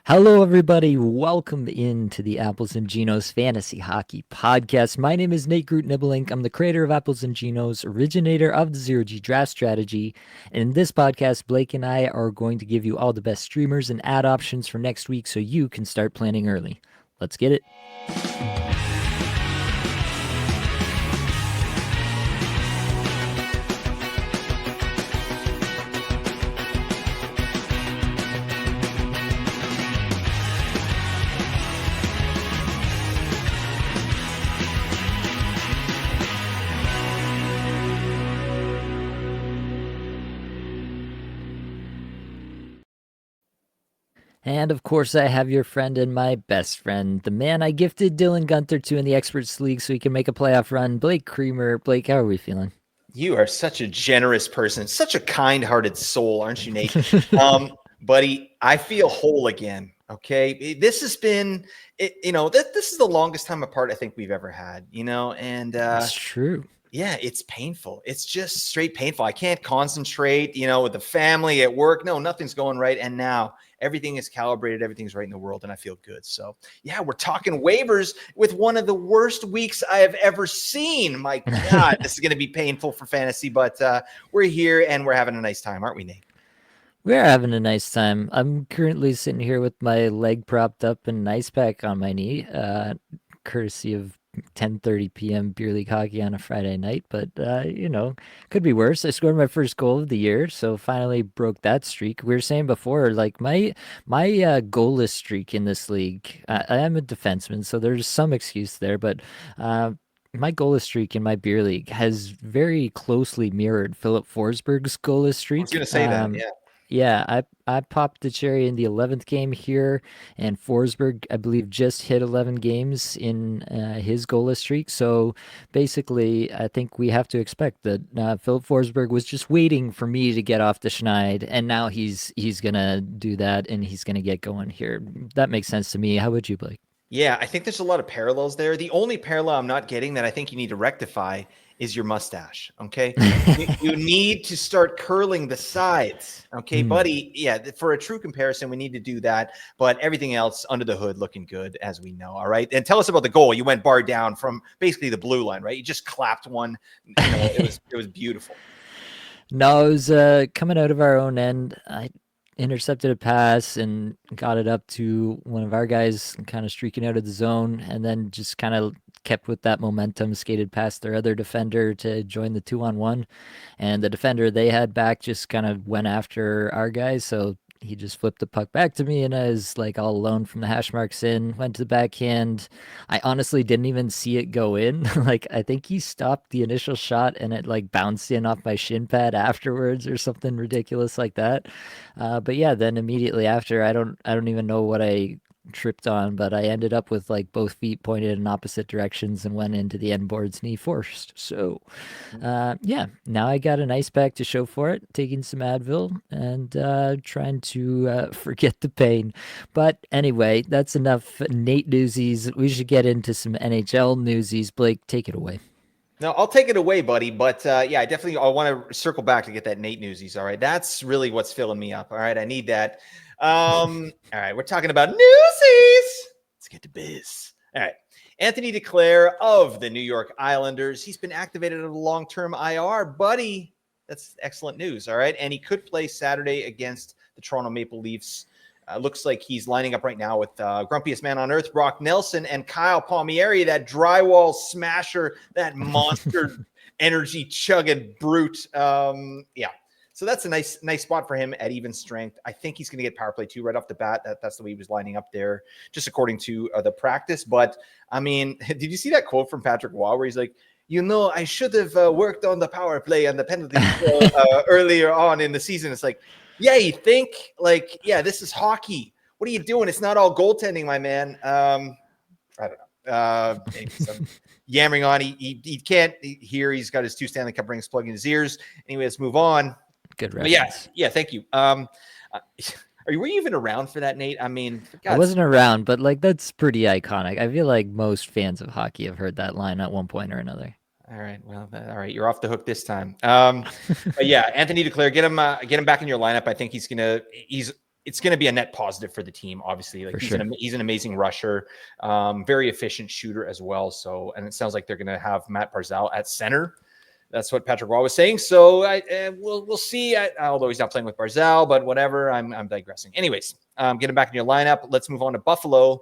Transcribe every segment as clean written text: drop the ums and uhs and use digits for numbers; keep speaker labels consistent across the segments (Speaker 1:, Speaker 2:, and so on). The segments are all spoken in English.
Speaker 1: Hello, everybody. Welcome into the Apples and Genos Fantasy Hockey Podcast. My name is Nate Groot Nibblink. I'm the creator of Apples and Genos, originator of the Zero G Draft Strategy. And in this podcast, Blake and I are going to give you all the best streamers and ad options for next week so you can start planning early. Let's get it. And of course, I have your friend and my best friend, the man I gifted Dylan Gunther to in the Experts League so he can make a playoff run, Blake Creamer. Blake, how are we feeling?
Speaker 2: You are such a generous person, such a kind-hearted soul, aren't you, Nate? Buddy, I feel whole again. Okay, this has been, this is the longest time apart I think we've ever had. And
Speaker 1: It's true.
Speaker 2: yeah, it's painful. It's just straight painful. I can't concentrate, with the family at work. No, nothing's going right. And now everything is calibrated. Everything's right in the world. And I feel good. So yeah, we're talking waivers with one of the worst weeks I have ever seen. My God, this is going to be painful for fantasy, but we're here and we're having a nice time, aren't we, Nate?
Speaker 1: We're having a nice time. I'm currently sitting here with my leg propped up and an ice pack on my knee, courtesy of 10:30 p.m. beer league hockey on a Friday night. But could be worse. I scored my first goal of the year, so finally broke that streak. We were saying before, like my goalless streak in this league. I am a defenseman, so there's some excuse there, but. My goalless streak in my beer league has very closely mirrored Philip Forsberg's goalless
Speaker 2: I was
Speaker 1: streak.
Speaker 2: going to say that. Yeah.
Speaker 1: Yeah, I popped the cherry in the 11th game here, and Forsberg, I believe, just hit 11 games in his goalless streak. So basically, I think we have to expect that Philip Forsberg was just waiting for me to get off the schneid, and now he's gonna do that, and he's gonna get going here. That makes sense to me. How would you, Blake?
Speaker 2: Yeah, I think there's a lot of parallels there. The only parallel I'm not getting that I think you need to rectify is your mustache. Okay. You need to start curling the sides. Okay, buddy. Yeah. For a true comparison, we need to do that. But everything else under the hood looking good, as we know. All right. And tell us about the goal. You went bar down from basically the blue line, right? You just clapped one. It was beautiful.
Speaker 1: No, it was coming out of our own end. I intercepted a pass and got it up to one of our guys kind of streaking out of the zone, and then just kind of kept with that momentum, skated past their other defender to join the 2-on-1. And the defender they had back just kind of went after our guys. So he just flipped the puck back to me, and I was like all alone from the hash marks in, went to the backhand. I honestly didn't even see it go in. Like, I think he stopped the initial shot and it like bounced in off my shin pad afterwards or something ridiculous like that. But yeah, then immediately after, I don't even know what I tripped on, but I ended up with like both feet pointed in opposite directions and went into the end boards knee first. So, yeah, now I got an ice pack to show for it, taking some Advil and trying to forget the pain. But anyway, that's enough Nate Newsies. We should get into some NHL Newsies. Blake, take it away.
Speaker 2: No, I'll take it away, buddy. But yeah, I want to circle back to get that Nate Newsies. All right. That's really what's filling me up. All right. I need that. All right. We're talking about Newsies. Let's get to biz. All right. Anthony Duclair of the New York Islanders. He's been activated at a long-term IR, buddy. That's excellent news. All right. And he could play Saturday against the Toronto Maple Leafs. Looks like he's lining up right now with grumpiest man on earth, Brock Nelson, and Kyle Palmieri, that drywall smasher, that monster energy chugging brute. Yeah. So that's a nice spot for him at even strength. I think he's going to get power play too right off the bat. That's the way he was lining up there, just according to the practice. But I mean, did you see that quote from Patrick Waugh where he's like, I should have worked on the power play and the penalty earlier on in the season. It's like, yeah, you think like, yeah, this is hockey. What are you doing? It's not all goaltending, my man. I don't know. I'm yammering on. He can't hear. He's got his 2 Stanley Cup rings plugged in his ears. Anyway, let's move on.
Speaker 1: Good reference.
Speaker 2: Yeah, thank you. Were you even around for that, Nate? I mean,
Speaker 1: I wasn't around, but like that's pretty iconic. I feel like most fans of hockey have heard that line at one point or another.
Speaker 2: All right. Well, all right. You're off the hook this time. But yeah, Anthony Duclair, get him back in your lineup. I think he's it's going to be a net positive for the team. Obviously, like he's an amazing rusher, very efficient shooter as well. So, and it sounds like they're going to have Matt Barzal at center. That's what Patrick Roy was saying. So we'll see. Although he's not playing with Barzal, but whatever. I'm digressing. Anyways, getting back in your lineup. Let's move on to Buffalo.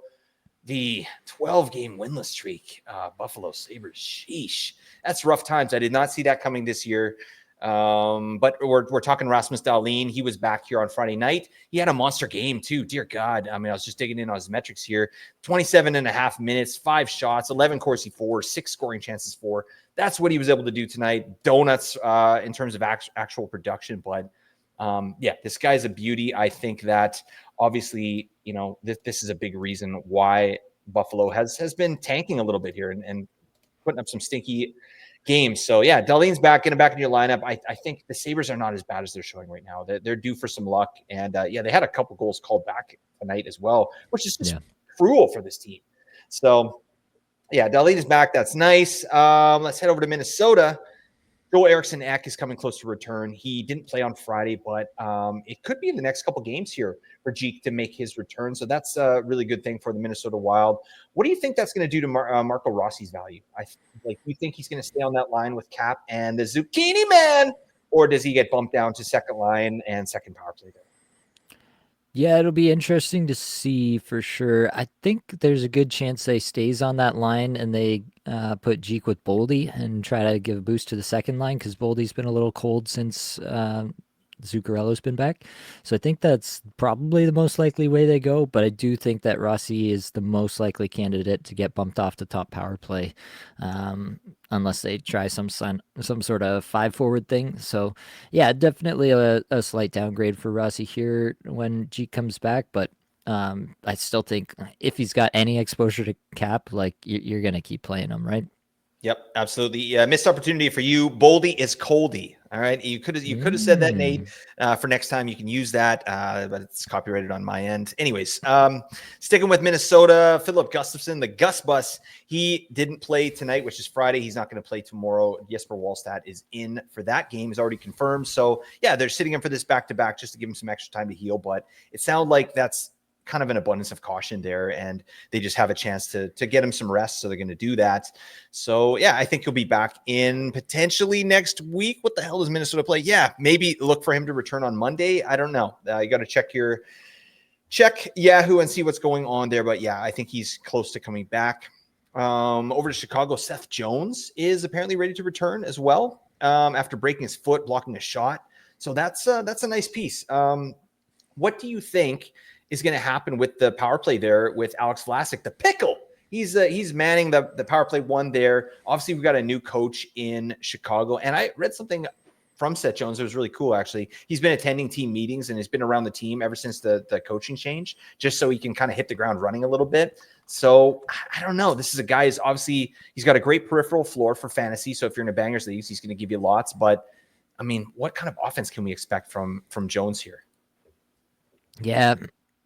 Speaker 2: The 12-game winless streak. Buffalo Sabres. Sheesh. That's rough times. I did not see that coming this year. But we're talking Rasmus Dahlin. He was back here on Friday night. He had a monster game too. Dear God. I mean, I was just digging in on his metrics here. 27 and a half minutes, 5 shots, 11 Corsi for, 6 scoring chances for. That's what he was able to do tonight. Donuts in terms of actual production. But this guy's a beauty. I think that obviously, this is a big reason why Buffalo has been tanking a little bit here and putting up some stinky games. So yeah, Dahlin's back, getting back in your lineup. I think the Sabres are not as bad as they're showing right now. They're due for some luck. And they had a couple goals called back tonight as well, which is just cruel for this team. So yeah, Dahlin is back. That's nice. Let's head over to Minnesota. Joel Eriksson Ek is coming close to return. He didn't play on Friday, but it could be in the next couple games here for Jeek to make his return. So that's a really good thing for the Minnesota Wild. What do you think that's going to do to Marco Rossi's value? Do you think he's going to stay on that line with Cap and the Zucchini Man, or does he get bumped down to second line and second power play there?
Speaker 1: Yeah, it'll be interesting to see for sure. I think there's a good chance they stays on that line and they put Jeek with Boldy and try to give a boost to the second line because Boldy's been a little cold since Zuccarello's been back. So I think that's probably the most likely way they go, but I do think that Rossi is the most likely candidate to get bumped off the top power play, unless they try some sort of 5-forward thing. So yeah, definitely a slight downgrade for Rossi here when G comes back, but I still think if he's got any exposure to Cap, like you're going to keep playing him, right?
Speaker 2: Yep, absolutely. Missed opportunity for you. Boldy is coldy. All right, you could have said that, Nate. For next time, you can use that, but it's copyrighted on my end. Anyways, sticking with Minnesota, Philip Gustafsson, the Gus Bus. He didn't play tonight, which is Friday. He's not going to play tomorrow. Jesper Wallstedt is in for that game. He's already confirmed. So yeah, they're sitting him for this back-to-back just to give him some extra time to heal. But it sounded like that's kind of an abundance of caution there, and they just have a chance to get him some rest, so they're going to do that. So yeah, I think he'll be back in potentially next week. What the hell does Minnesota play? Yeah, maybe look for him to return on Monday. I don't know. You got to check Yahoo and see what's going on there. But yeah, I think he's close to coming back. Over to Chicago, Seth Jones is apparently ready to return as well after breaking his foot, blocking a shot. So that's a nice piece. What do you think is going to happen with the power play there with Alex Vlasic, the pickle? He's manning the power play one there. Obviously, we've got a new coach in Chicago, and I read something from Seth Jones. It was really cool, actually. He's been attending team meetings and has been around the team ever since the coaching change, just so he can kind of hit the ground running a little bit. So I don't know. This is a guy who's obviously he's got a great peripheral floor for fantasy. So if you're in a bangers league, he's going to give you lots. But I mean, what kind of offense can we expect from Jones here?
Speaker 1: Yeah,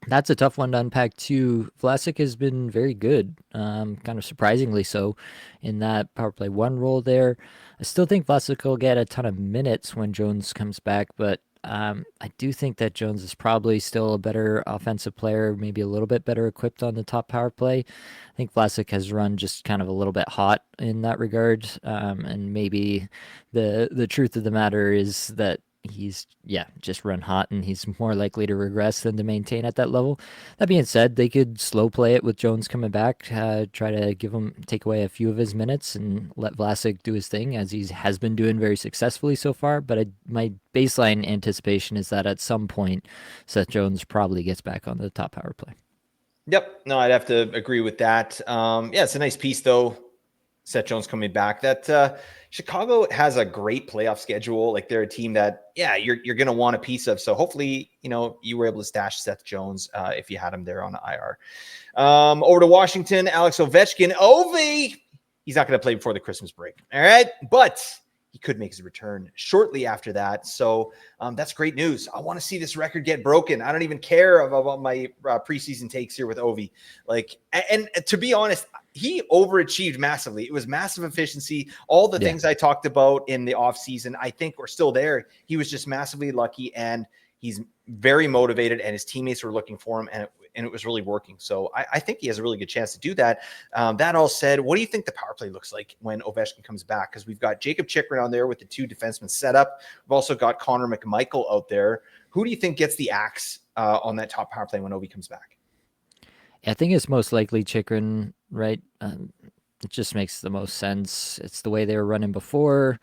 Speaker 1: that's a tough one to unpack too. Vlasic has been very good, kind of surprisingly so, in that power play one role there. I still think Vlasic will get a ton of minutes when Jones comes back, but I do think that Jones is probably still a better offensive player, maybe a little bit better equipped on the top power play. I think Vlasic has run just kind of a little bit hot in that regard, and maybe the truth of the matter is that he's just run hot and he's more likely to regress than to maintain at that level. That being said, they could slow play it with Jones coming back, try to take away a few of his minutes and let Vlasic do his thing, as he has been doing very successfully so far. But my baseline anticipation is that at some point Seth Jones probably gets back on the top power play.
Speaker 2: Yep. No, I'd have to agree with that. It's a nice piece though. Seth Jones coming back. That Chicago has a great playoff schedule. Like they're a team that, you're going to want a piece of. So hopefully, you were able to stash Seth Jones if you had him there on the IR. Over to Washington, Alex Ovechkin. Ovi, he's not going to play before the Christmas break. All right, but he could make his return shortly after that. So that's great news. I want to see this record get broken. I don't even care about my preseason takes here with Ovi. And to be honest, he overachieved massively. It was massive efficiency. All the things I talked about in the offseason, I think, were still there. He was just massively lucky. And He's very motivated, and his teammates were looking for him, and it was really working. So I think he has a really good chance to do that. That all said, what do you think the power play looks like when Ovechkin comes back? Because we've got Jacob Chikrin on there with the 2 defensemen set up. We've also got Connor McMichael out there. Who do you think gets the axe on that top power play when Ovi comes back?
Speaker 1: I think it's most likely Chikrin, right? It just makes the most sense. It's the way they were running before.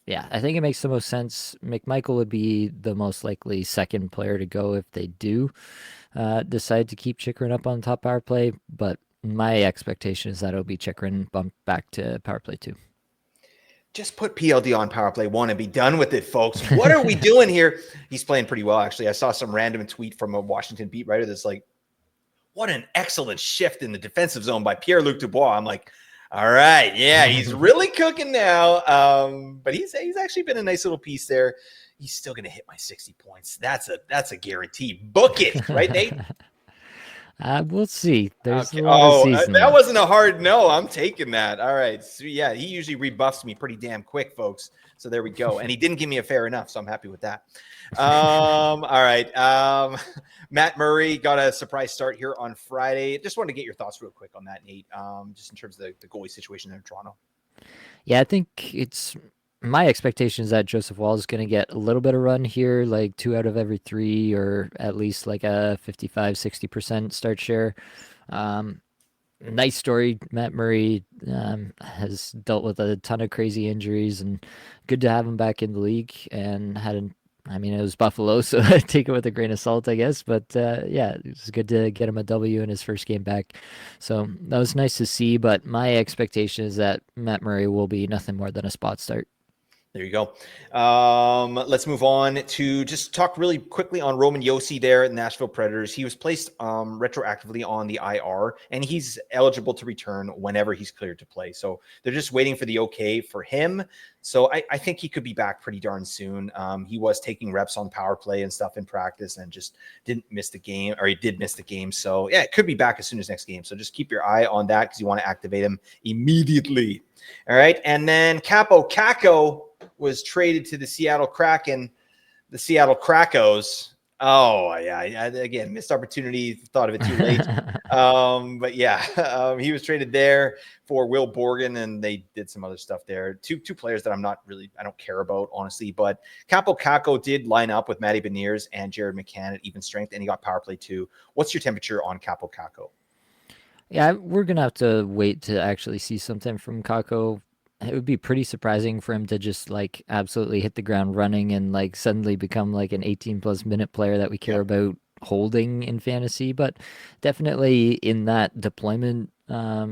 Speaker 1: Yeah, I think it makes the most sense. McMichael would be the most likely second player to go if they do decide to keep Chikrin up on top power play. But my expectation is that it'll be Chikrin bumped back to power play 2.
Speaker 2: Just put PLD on power play 1 and be done with it, folks. What are we doing here? He's playing pretty well, actually. I saw some random tweet from a Washington beat writer that's like, what an excellent shift in the defensive zone by Pierre-Luc Dubois. I'm like, all right, yeah, he's really cooking now. But he's actually been a nice little piece there. He's still going to hit my 60 points. That's a guarantee. Book it, right, Nate?
Speaker 1: We'll see. There's a lot of season
Speaker 2: that
Speaker 1: left.
Speaker 2: wasn't a hard no. I'm taking that. All right. So, yeah, he usually rebuffs me pretty damn quick, folks. So there we go. And he didn't give me a fair enough, so I'm happy with that. All right. Matt Murray got a surprise start here on Friday. Just wanted to get your thoughts real quick on that, Nate, just in terms of the goalie situation there in Toronto.
Speaker 1: Yeah, I think it's my expectation is that Joseph Wall is going to get a little bit of run here, like 2 out of every 3, or at least like a 55-60% start share. Nice story. Matt Murray has dealt with a ton of crazy injuries, and good to have him back in the league. And I mean, it was Buffalo, so take it with a grain of salt, I guess. But yeah, it was good to get him a W in his first game back. So that was nice to see. But my expectation is that Matt Murray will be nothing more than a spot start.
Speaker 2: There you go. Let's move on to just talk really quickly on Roman Josi there at Nashville Predators. He was placed retroactively on the IR, and he's eligible to return whenever he's cleared to play. So they're just waiting for the okay for him. So I think he could be back pretty darn soon. He was taking reps on power play and stuff in practice and just didn't miss the game, or he did miss the game. So yeah, it could be back as soon as next game. So just keep your eye on that because you want to activate him immediately. All right. And then Capo Caco was traded to the Seattle Kraken, the Seattle Krakos. Oh, yeah. Again, missed opportunity. Thought of it too late. But yeah, he was traded there for Will Borgen, and they did some other stuff there. Two players that I don't care about, honestly. But Capo Caco did line up with Matty Beniers and Jared McCann at even strength, and he got power play too. What's your temperature on Capo Caco?
Speaker 1: Yeah, we're going to have to wait to actually see something from Kako. It would be pretty surprising for him to just like absolutely hit the ground running and like suddenly become like an 18+ minute player that we care about holding in fantasy. But definitely in that deployment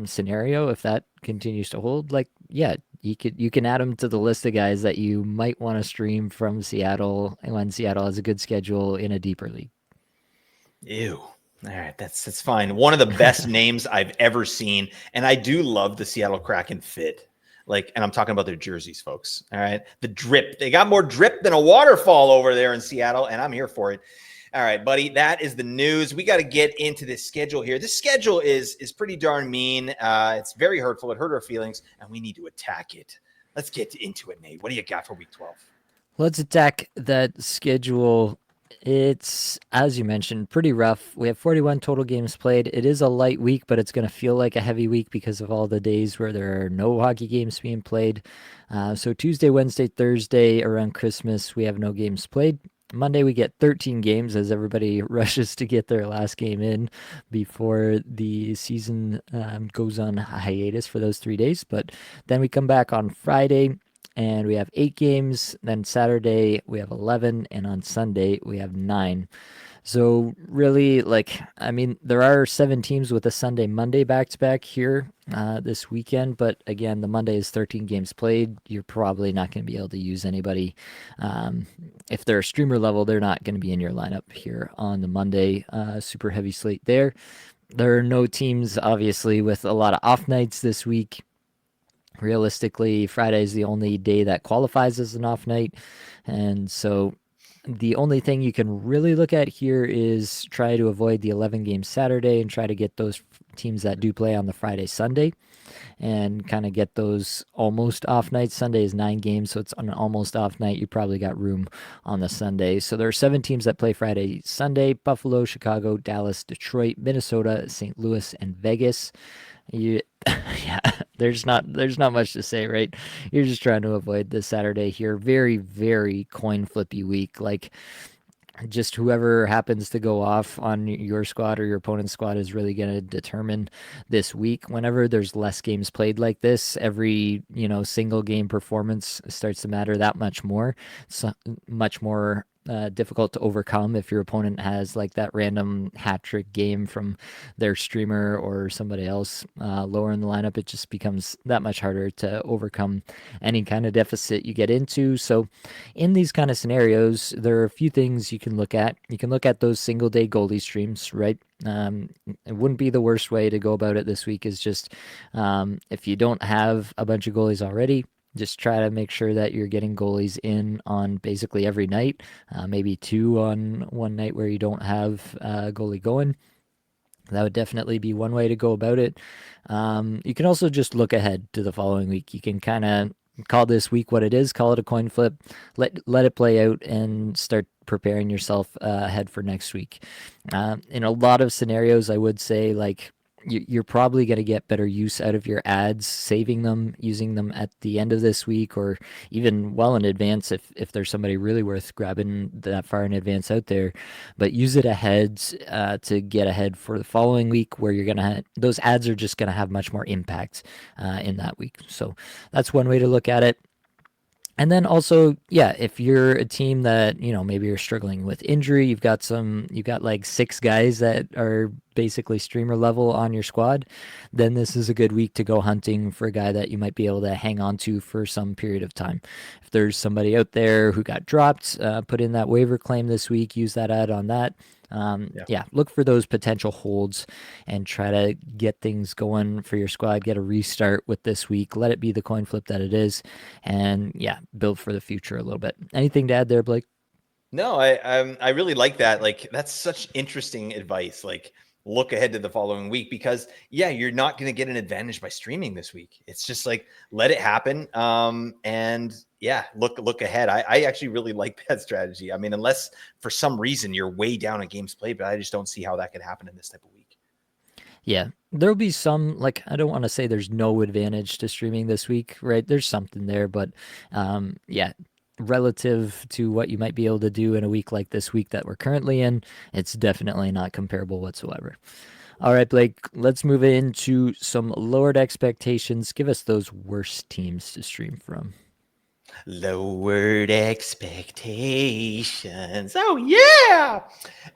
Speaker 1: scenario, if that continues to hold, like, yeah, you can add him to the list of guys that you might want to stream from Seattle when Seattle has a good schedule in a deeper league.
Speaker 2: Ew. All right, that's fine. One of the best names I've ever seen, and I do love the Seattle Kraken fit. Like, and I'm talking about their jerseys, folks. All right, the drip. They got more drip than a waterfall over there in Seattle, and I'm here for it. All right, buddy, that is the news. We got to get into this schedule here. This schedule is pretty darn mean. It's very hurtful. It hurt our feelings, and we need to attack it. Let's get into it, Nate. What do you got for Week 12?
Speaker 1: Let's attack that schedule. It's, as you mentioned, pretty rough. We have 41 total games played. It is a light week, but it's going to feel like a heavy week because of all the days where there are no hockey games being played. So Tuesday, Wednesday, Thursday, around Christmas, we have no games played. Monday, we get 13 games as everybody rushes to get their last game in before the season goes on hiatus for those 3 days. But then we come back on Friday, and we have 8 games. Then Saturday we have 11, and on Sunday we have 9. So really, like, I mean, there are 7 teams with a Sunday Monday back-to-back here this weekend, but again, the Monday is 13 games played. You're probably not going to be able to use anybody. If they're a streamer level, they're not going to be in your lineup here on the Monday. Super heavy slate there. There are no teams, obviously, with a lot of off nights this week. Realistically, Friday is the only day that qualifies as an off night, and so The only thing you can really look at here is try to avoid the 11 game Saturday and try to get those teams that do play on the Friday, Sunday, and kind of get those almost off nights. Sunday is 9 games, so it's on an almost off night. You probably got room on the Sunday. So there are 7 teams that play Friday, Sunday: Buffalo, Chicago, Dallas, Detroit, Minnesota, St. Louis, and Vegas. You, yeah, there's not much to say, right? You're just trying to avoid this Saturday here. Very, very coin flippy week. Like, just whoever happens to go off on your squad or your opponent's squad is really going to determine this week. Whenever there's less games played like this, every single game performance starts to matter that much more. So much more difficult to overcome if your opponent has like that random hat trick game from their streamer or somebody else lower in the lineup. It just becomes that much harder to overcome any kind of deficit you get into. So in these kind of scenarios, there are a few things you can look at. You can look at those single day goalie streams, right? It wouldn't be the worst way to go about it this week is just if you don't have a bunch of goalies already, just try to make sure that you're getting goalies in on basically every night, maybe 2 on one night where you don't have a goalie going. That would definitely be one way to go about it. You can also just look ahead to the following week. You can kind of call this week what it is, call it a coin flip, let it play out, and start preparing yourself ahead for next week. In a lot of scenarios, I would say like you're probably going to get better use out of your ads, saving them, using them at the end of this week, or even well in advance if there's somebody really worth grabbing that far in advance out there. But use it ahead to get ahead for the following week, where you're gonna those ads are just gonna have much more impact in that week. So that's one way to look at it. And then also, yeah, if you're a team that, maybe you're struggling with injury, you've got like 6 guys that are basically streamer level on your squad, then this is a good week to go hunting for a guy that you might be able to hang on to for some period of time. If there's somebody out there who got dropped, put in that waiver claim this week, use that ad on that. Yeah, look for those potential holds and try to get things going for your squad, get a restart with this week, let it be the coin flip that it is, and yeah, build for the future a little bit. Anything to add there, Blake?
Speaker 2: No, I really like that. Like, that's such interesting advice. Like, look ahead to the following week, because yeah, you're not going to get an advantage by streaming this week. It's just like, let it happen. And yeah, look ahead. I actually really like that strategy. I mean, unless for some reason you're way down in games played, but I just don't see how that could happen in this type of week.
Speaker 1: Yeah, there'll be some, like, I don't want to say there's no advantage to streaming this week, right? There's something there, but yeah, relative to what you might be able to do in a week like this week that we're currently in, it's definitely not comparable whatsoever. All right, Blake, let's move into some lowered expectations. Give us those worst teams to stream from.
Speaker 2: Lowered expectations. Oh yeah.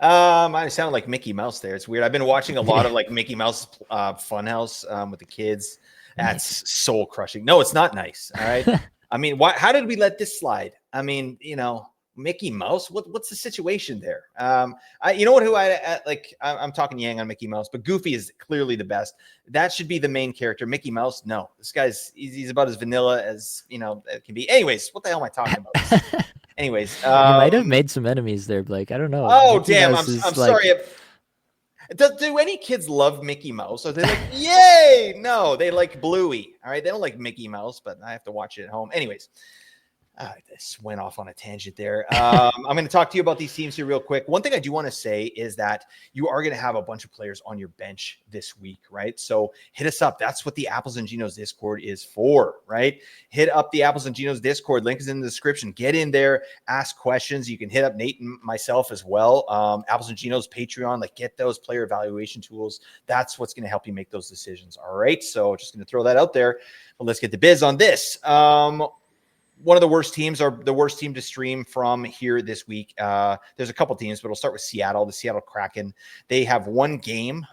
Speaker 2: I sound like Mickey Mouse there. It's weird. I've been watching a lot of like Mickey Mouse Funhouse with the kids. That's soul crushing. No, it's not nice. All right. I mean, how did we let this slide? I mean, Mickey Mouse. What's the situation there? You know what? Who I like? I'm talking Yang on Mickey Mouse, but Goofy is clearly the best. That should be the main character. Mickey Mouse, no. This guy's he's about as vanilla as it can be. Anyways, what the hell am I talking about? Anyways,
Speaker 1: You might have made some enemies there, Blake. I don't know.
Speaker 2: Oh
Speaker 1: Mickey
Speaker 2: damn!
Speaker 1: Mouse
Speaker 2: I'm
Speaker 1: is
Speaker 2: sorry. Do any kids love Mickey Mouse? Are they like, yay? No, they like Bluey. All right, they don't like Mickey Mouse, but I have to watch it at home. Anyways. This went off on a tangent there. I'm going to talk to you about these teams here real quick. One thing I do want to say is that you are going to have a bunch of players on your bench this week, right? So hit us up. That's what the Apples and Genos Discord is for, right? Hit up the Apples and Genos Discord. Link is in the description. Get in there, ask questions. You can hit up Nate and myself as well. Apples and Genos Patreon, like get those player evaluation tools. That's what's going to help you make those decisions. All right. So just going to throw that out there. But let's get the biz on this. One of the worst teams, or the worst team to stream from here this week. There's a couple teams, but we'll start with Seattle, the Seattle Kraken. They have 1 game,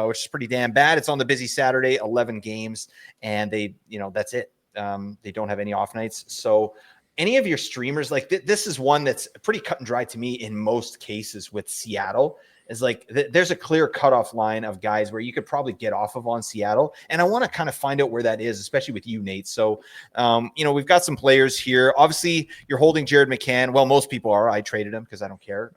Speaker 2: which is pretty damn bad. It's on the busy Saturday, 11 games, and they, that's it. They don't have any off nights. So any of your streamers, like this is one that's pretty cut and dry to me in most cases with Seattle. is like there's a clear cutoff line of guys where you could probably get off of on Seattle. And I want to kind of find out where that is, especially with you, Nate. So, we've got some players here. Obviously, you're holding Jared McCann. Well, most people are. I traded him because I don't care.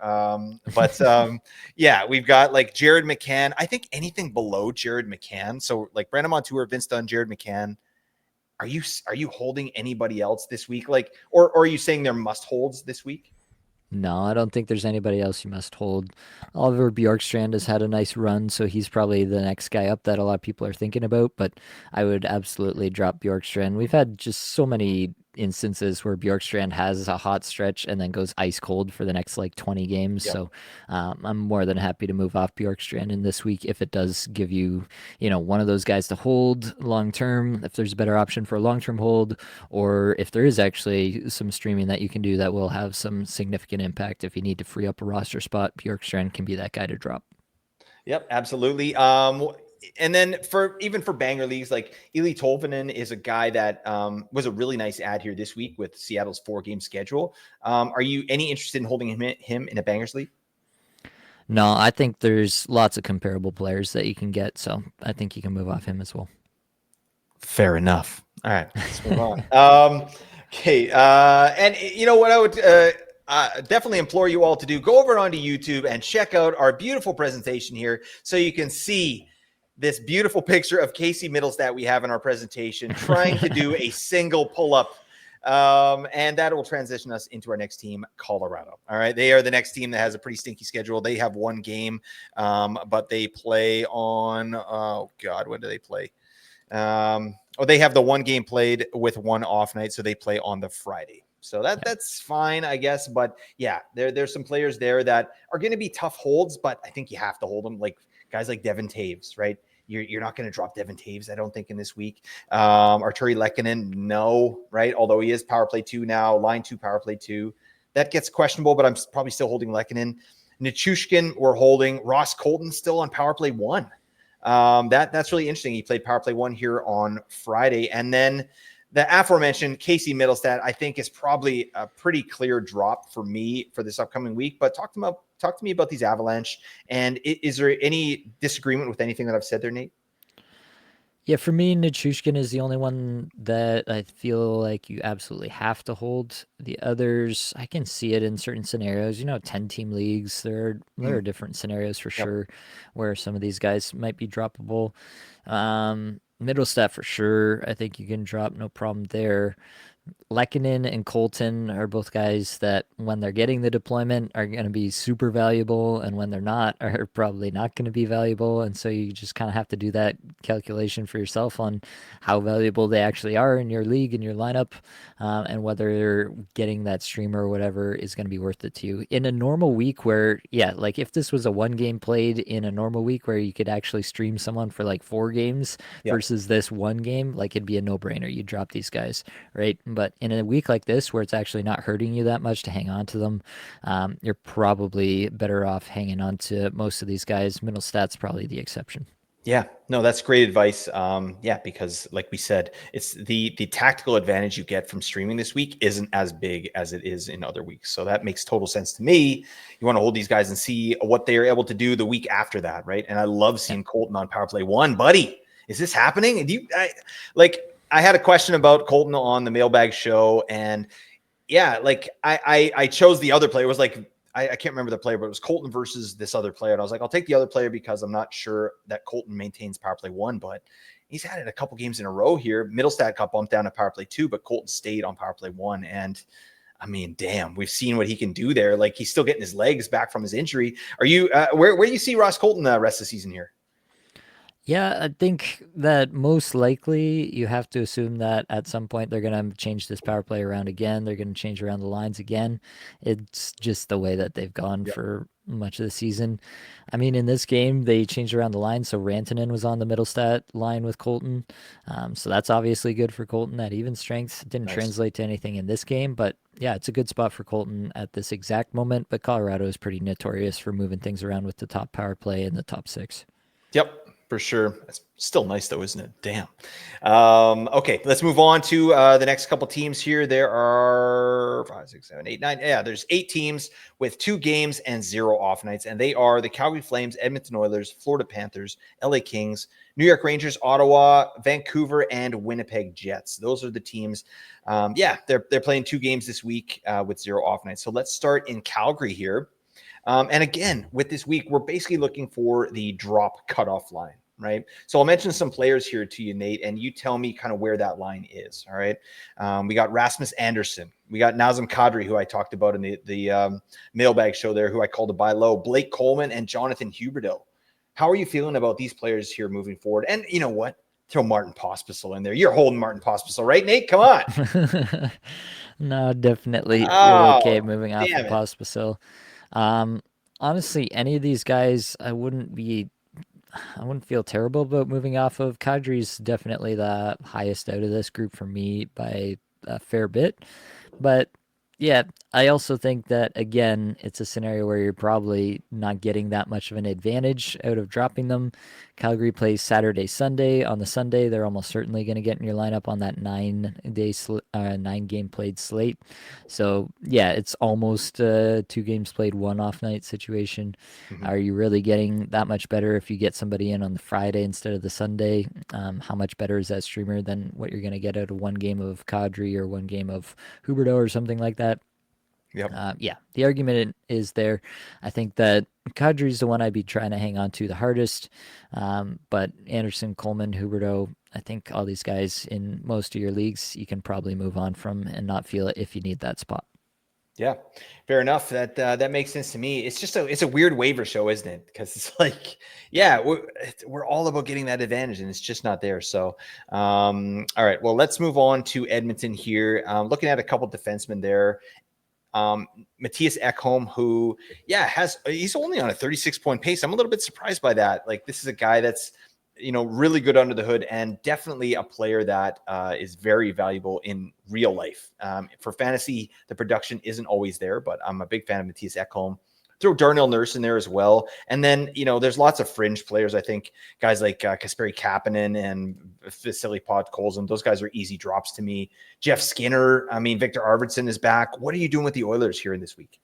Speaker 2: Yeah, we've got like Jared McCann. I think anything below Jared McCann. So like Brandon Montour, Vince Dunn, Jared McCann. Are you holding anybody else this week? Like, or are you saying they're must holds this week?
Speaker 1: No, I don't think there's anybody else you must hold. Oliver Bjorkstrand has had a nice run, so he's probably the next guy up that a lot of people are thinking about, but I would absolutely drop Bjorkstrand. We've had just so many instances where Bjorkstrand has a hot stretch and then goes ice cold for the next like 20 games.
Speaker 2: Yep.
Speaker 1: So I'm more than happy to move off Bjorkstrand in this week if it does give you, one of those guys to hold long term, if there's a better option for a long term hold, or if there is actually some streaming that you can do that will have some significant impact. If you need to free up a roster spot, Bjorkstrand can be that guy to drop.
Speaker 2: Yep, absolutely. And then for banger leagues, like Eli Tolvanen is a guy that was a really nice ad here this week with Seattle's 4-game schedule. Are you any interested in holding him in a bangers league?
Speaker 1: No, I think there's lots of comparable players that you can get, so I think you can move off him as well.
Speaker 2: Fair enough. All right, let's move on. Okay, and you know what I would definitely implore you all to do, go over onto YouTube and check out our beautiful presentation here so you can see this beautiful picture of Casey Middlestat we have in our presentation trying to do a single pull-up. And that will transition us into our next team, Colorado. All right. They are the next team that has a pretty stinky schedule. They have one game, but they play on, oh God, when do they play? They have the one game played with one off night. So they play on the Friday. So that's fine, I guess. But yeah, there's some players there that are going to be tough holds, but I think you have to hold them, like guys like Devin Taves, right? You're not going to drop Devin Taves, I don't think, in this week. Arturi Lehkonen, no, right? Although he is power play 2 now, line 2, power play 2. That gets questionable, but I'm probably still holding Lehkonen. Nichushkin, we're holding. Ross Colton still on power play 1. That's really interesting. He played power play 1 here on Friday. And then the aforementioned Casey Middlestat, I think, is probably a pretty clear drop for me for this upcoming week. But talk to me about these Avalanche. And is there any disagreement with anything that I've said there, Nate?
Speaker 1: Yeah, for me, Nichushkin is the only one that I feel like you absolutely have to hold. The others, I can see it in certain scenarios. 10-team leagues, there are different scenarios for sure where some of these guys might be droppable. Middlestat for sure, I think you can drop, no problem there. Lehkonen and Colton are both guys that when they're getting the deployment are going to be super valuable, and when they're not are probably not going to be valuable. And so you just kind of have to do that calculation for yourself on how valuable they actually are in your league, in your lineup, and whether getting that streamer or whatever is going to be worth it to you. In a normal week where, like if this was a one game played in a normal week where you could actually stream someone for like 4 games versus this one game, like it'd be a no-brainer. You drop these guys, right? But in a week like this, where it's actually not hurting you that much to hang on to them, you're probably better off hanging on to most of these guys. Middlestat's probably the exception.
Speaker 2: Yeah, no, that's great advice. Because like we said, it's the tactical advantage you get from streaming this week isn't as big as it is in other weeks. So that makes total sense to me. You want to hold these guys and see what they are able to do the week after that, right? And I love seeing Colton on power play 1, buddy. Is this happening? I had a question about Colton on the mailbag show, and I chose the other player. It was like, I can't remember the player, but it was Colton versus this other player. And I was like, I'll take the other player because I'm not sure that Colton maintains power play 1, but he's had it a couple games in a row here. Middlestat got bumped down to power play 2, but Colton stayed on power play 1. And I mean, damn, we've seen what he can do there. Like, he's still getting his legs back from his injury. Are you, where do you see Ross Colton the rest of the season here?
Speaker 1: Yeah, I think that most likely you have to assume that at some point they're going to change this power play around again. They're going to change around the lines again. It's just the way that they've gone for much of the season. I mean, in this game, they changed around the line. So Rantanen was on the Middlestat line with Colton. So that's obviously good for Colton at even strength. Didn't translate to anything in this game, but yeah, it's a good spot for Colton at this exact moment. But Colorado is pretty notorious for moving things around with the top power play in the top 6.
Speaker 2: Yep. For sure. It's still nice though, isn't it? Damn. Okay, let's move on to the next couple teams here. There are 5, 6, 7, 8, 9. Yeah, there's 8 teams with 2 games and 0 off nights, and they are the Calgary Flames, Edmonton Oilers, Florida Panthers, LA Kings, New York Rangers, Ottawa, Vancouver, and Winnipeg Jets. Those are the teams. They're playing 2 games this week with 0 off nights. So let's start in Calgary here. And again, with this week, we're basically looking for the drop cutoff line, right? So I'll mention some players here to you, Nate, and you tell me kind of where that line is, all right? We got Rasmus Anderson. We got Nazem Kadri, who I talked about in the mailbag show there, who I called a buy low, Blake Coleman, and Jonathan Huberdeau. How are you feeling about these players here moving forward? And you know what? Throw Martin Pospisil in there. You're holding Martin Pospisil, right, Nate? Come on.
Speaker 1: No, definitely feel okay
Speaker 2: Oh,
Speaker 1: moving off of
Speaker 2: damn it.
Speaker 1: Pospisil. Um, Honestly, any of these guys, I wouldn't feel terrible about moving off of. Kadri's definitely the highest out of this group for me by a fair bit. But yeah, I also think that, again, it's a scenario where you're probably not getting that much of an advantage out of dropping them. Calgary plays Saturday, Sunday. On the Sunday, they're almost certainly going to get in your lineup on that 9 game played slate. So yeah, it's almost a 2 games played, one off night situation.
Speaker 2: Mhm.
Speaker 1: Are you really getting that much better if you get somebody in on the Friday instead of the Sunday? How much better is that streamer than what you're going to get out of 1 game of Kadri or 1 game of Huberto or something like that?
Speaker 2: Yep.
Speaker 1: Yeah, the argument is there. I think that Kadri's the one I'd be trying to hang on to the hardest. But Anderson, Coleman, Huberto, I think all these guys in most of your leagues, you can probably move on from and not feel it if you need that spot.
Speaker 2: Yeah, fair enough. That makes sense to me. It's a weird waiver show, isn't it? Because it's like, yeah, we're all about getting that advantage, and it's just not there. So, all right, well, let's move on to Edmonton here. Looking at a couple defensemen there. Matthias Ekholm, who, he's only on a 36-point pace. I'm a little bit surprised by that. Like, this is a guy that's, really good under the hood, and definitely a player that is very valuable in real life. For fantasy, the production isn't always there, but I'm a big fan of Matthias Ekholm. Throw Darnell Nurse in there as well. And then, there's lots of fringe players. I think guys like Kasperi Kapanen and Vasily Podkolzin, those guys are easy drops to me. Jeff Skinner, Victor Arvidsson is back. What are you doing with the Oilers here in this week?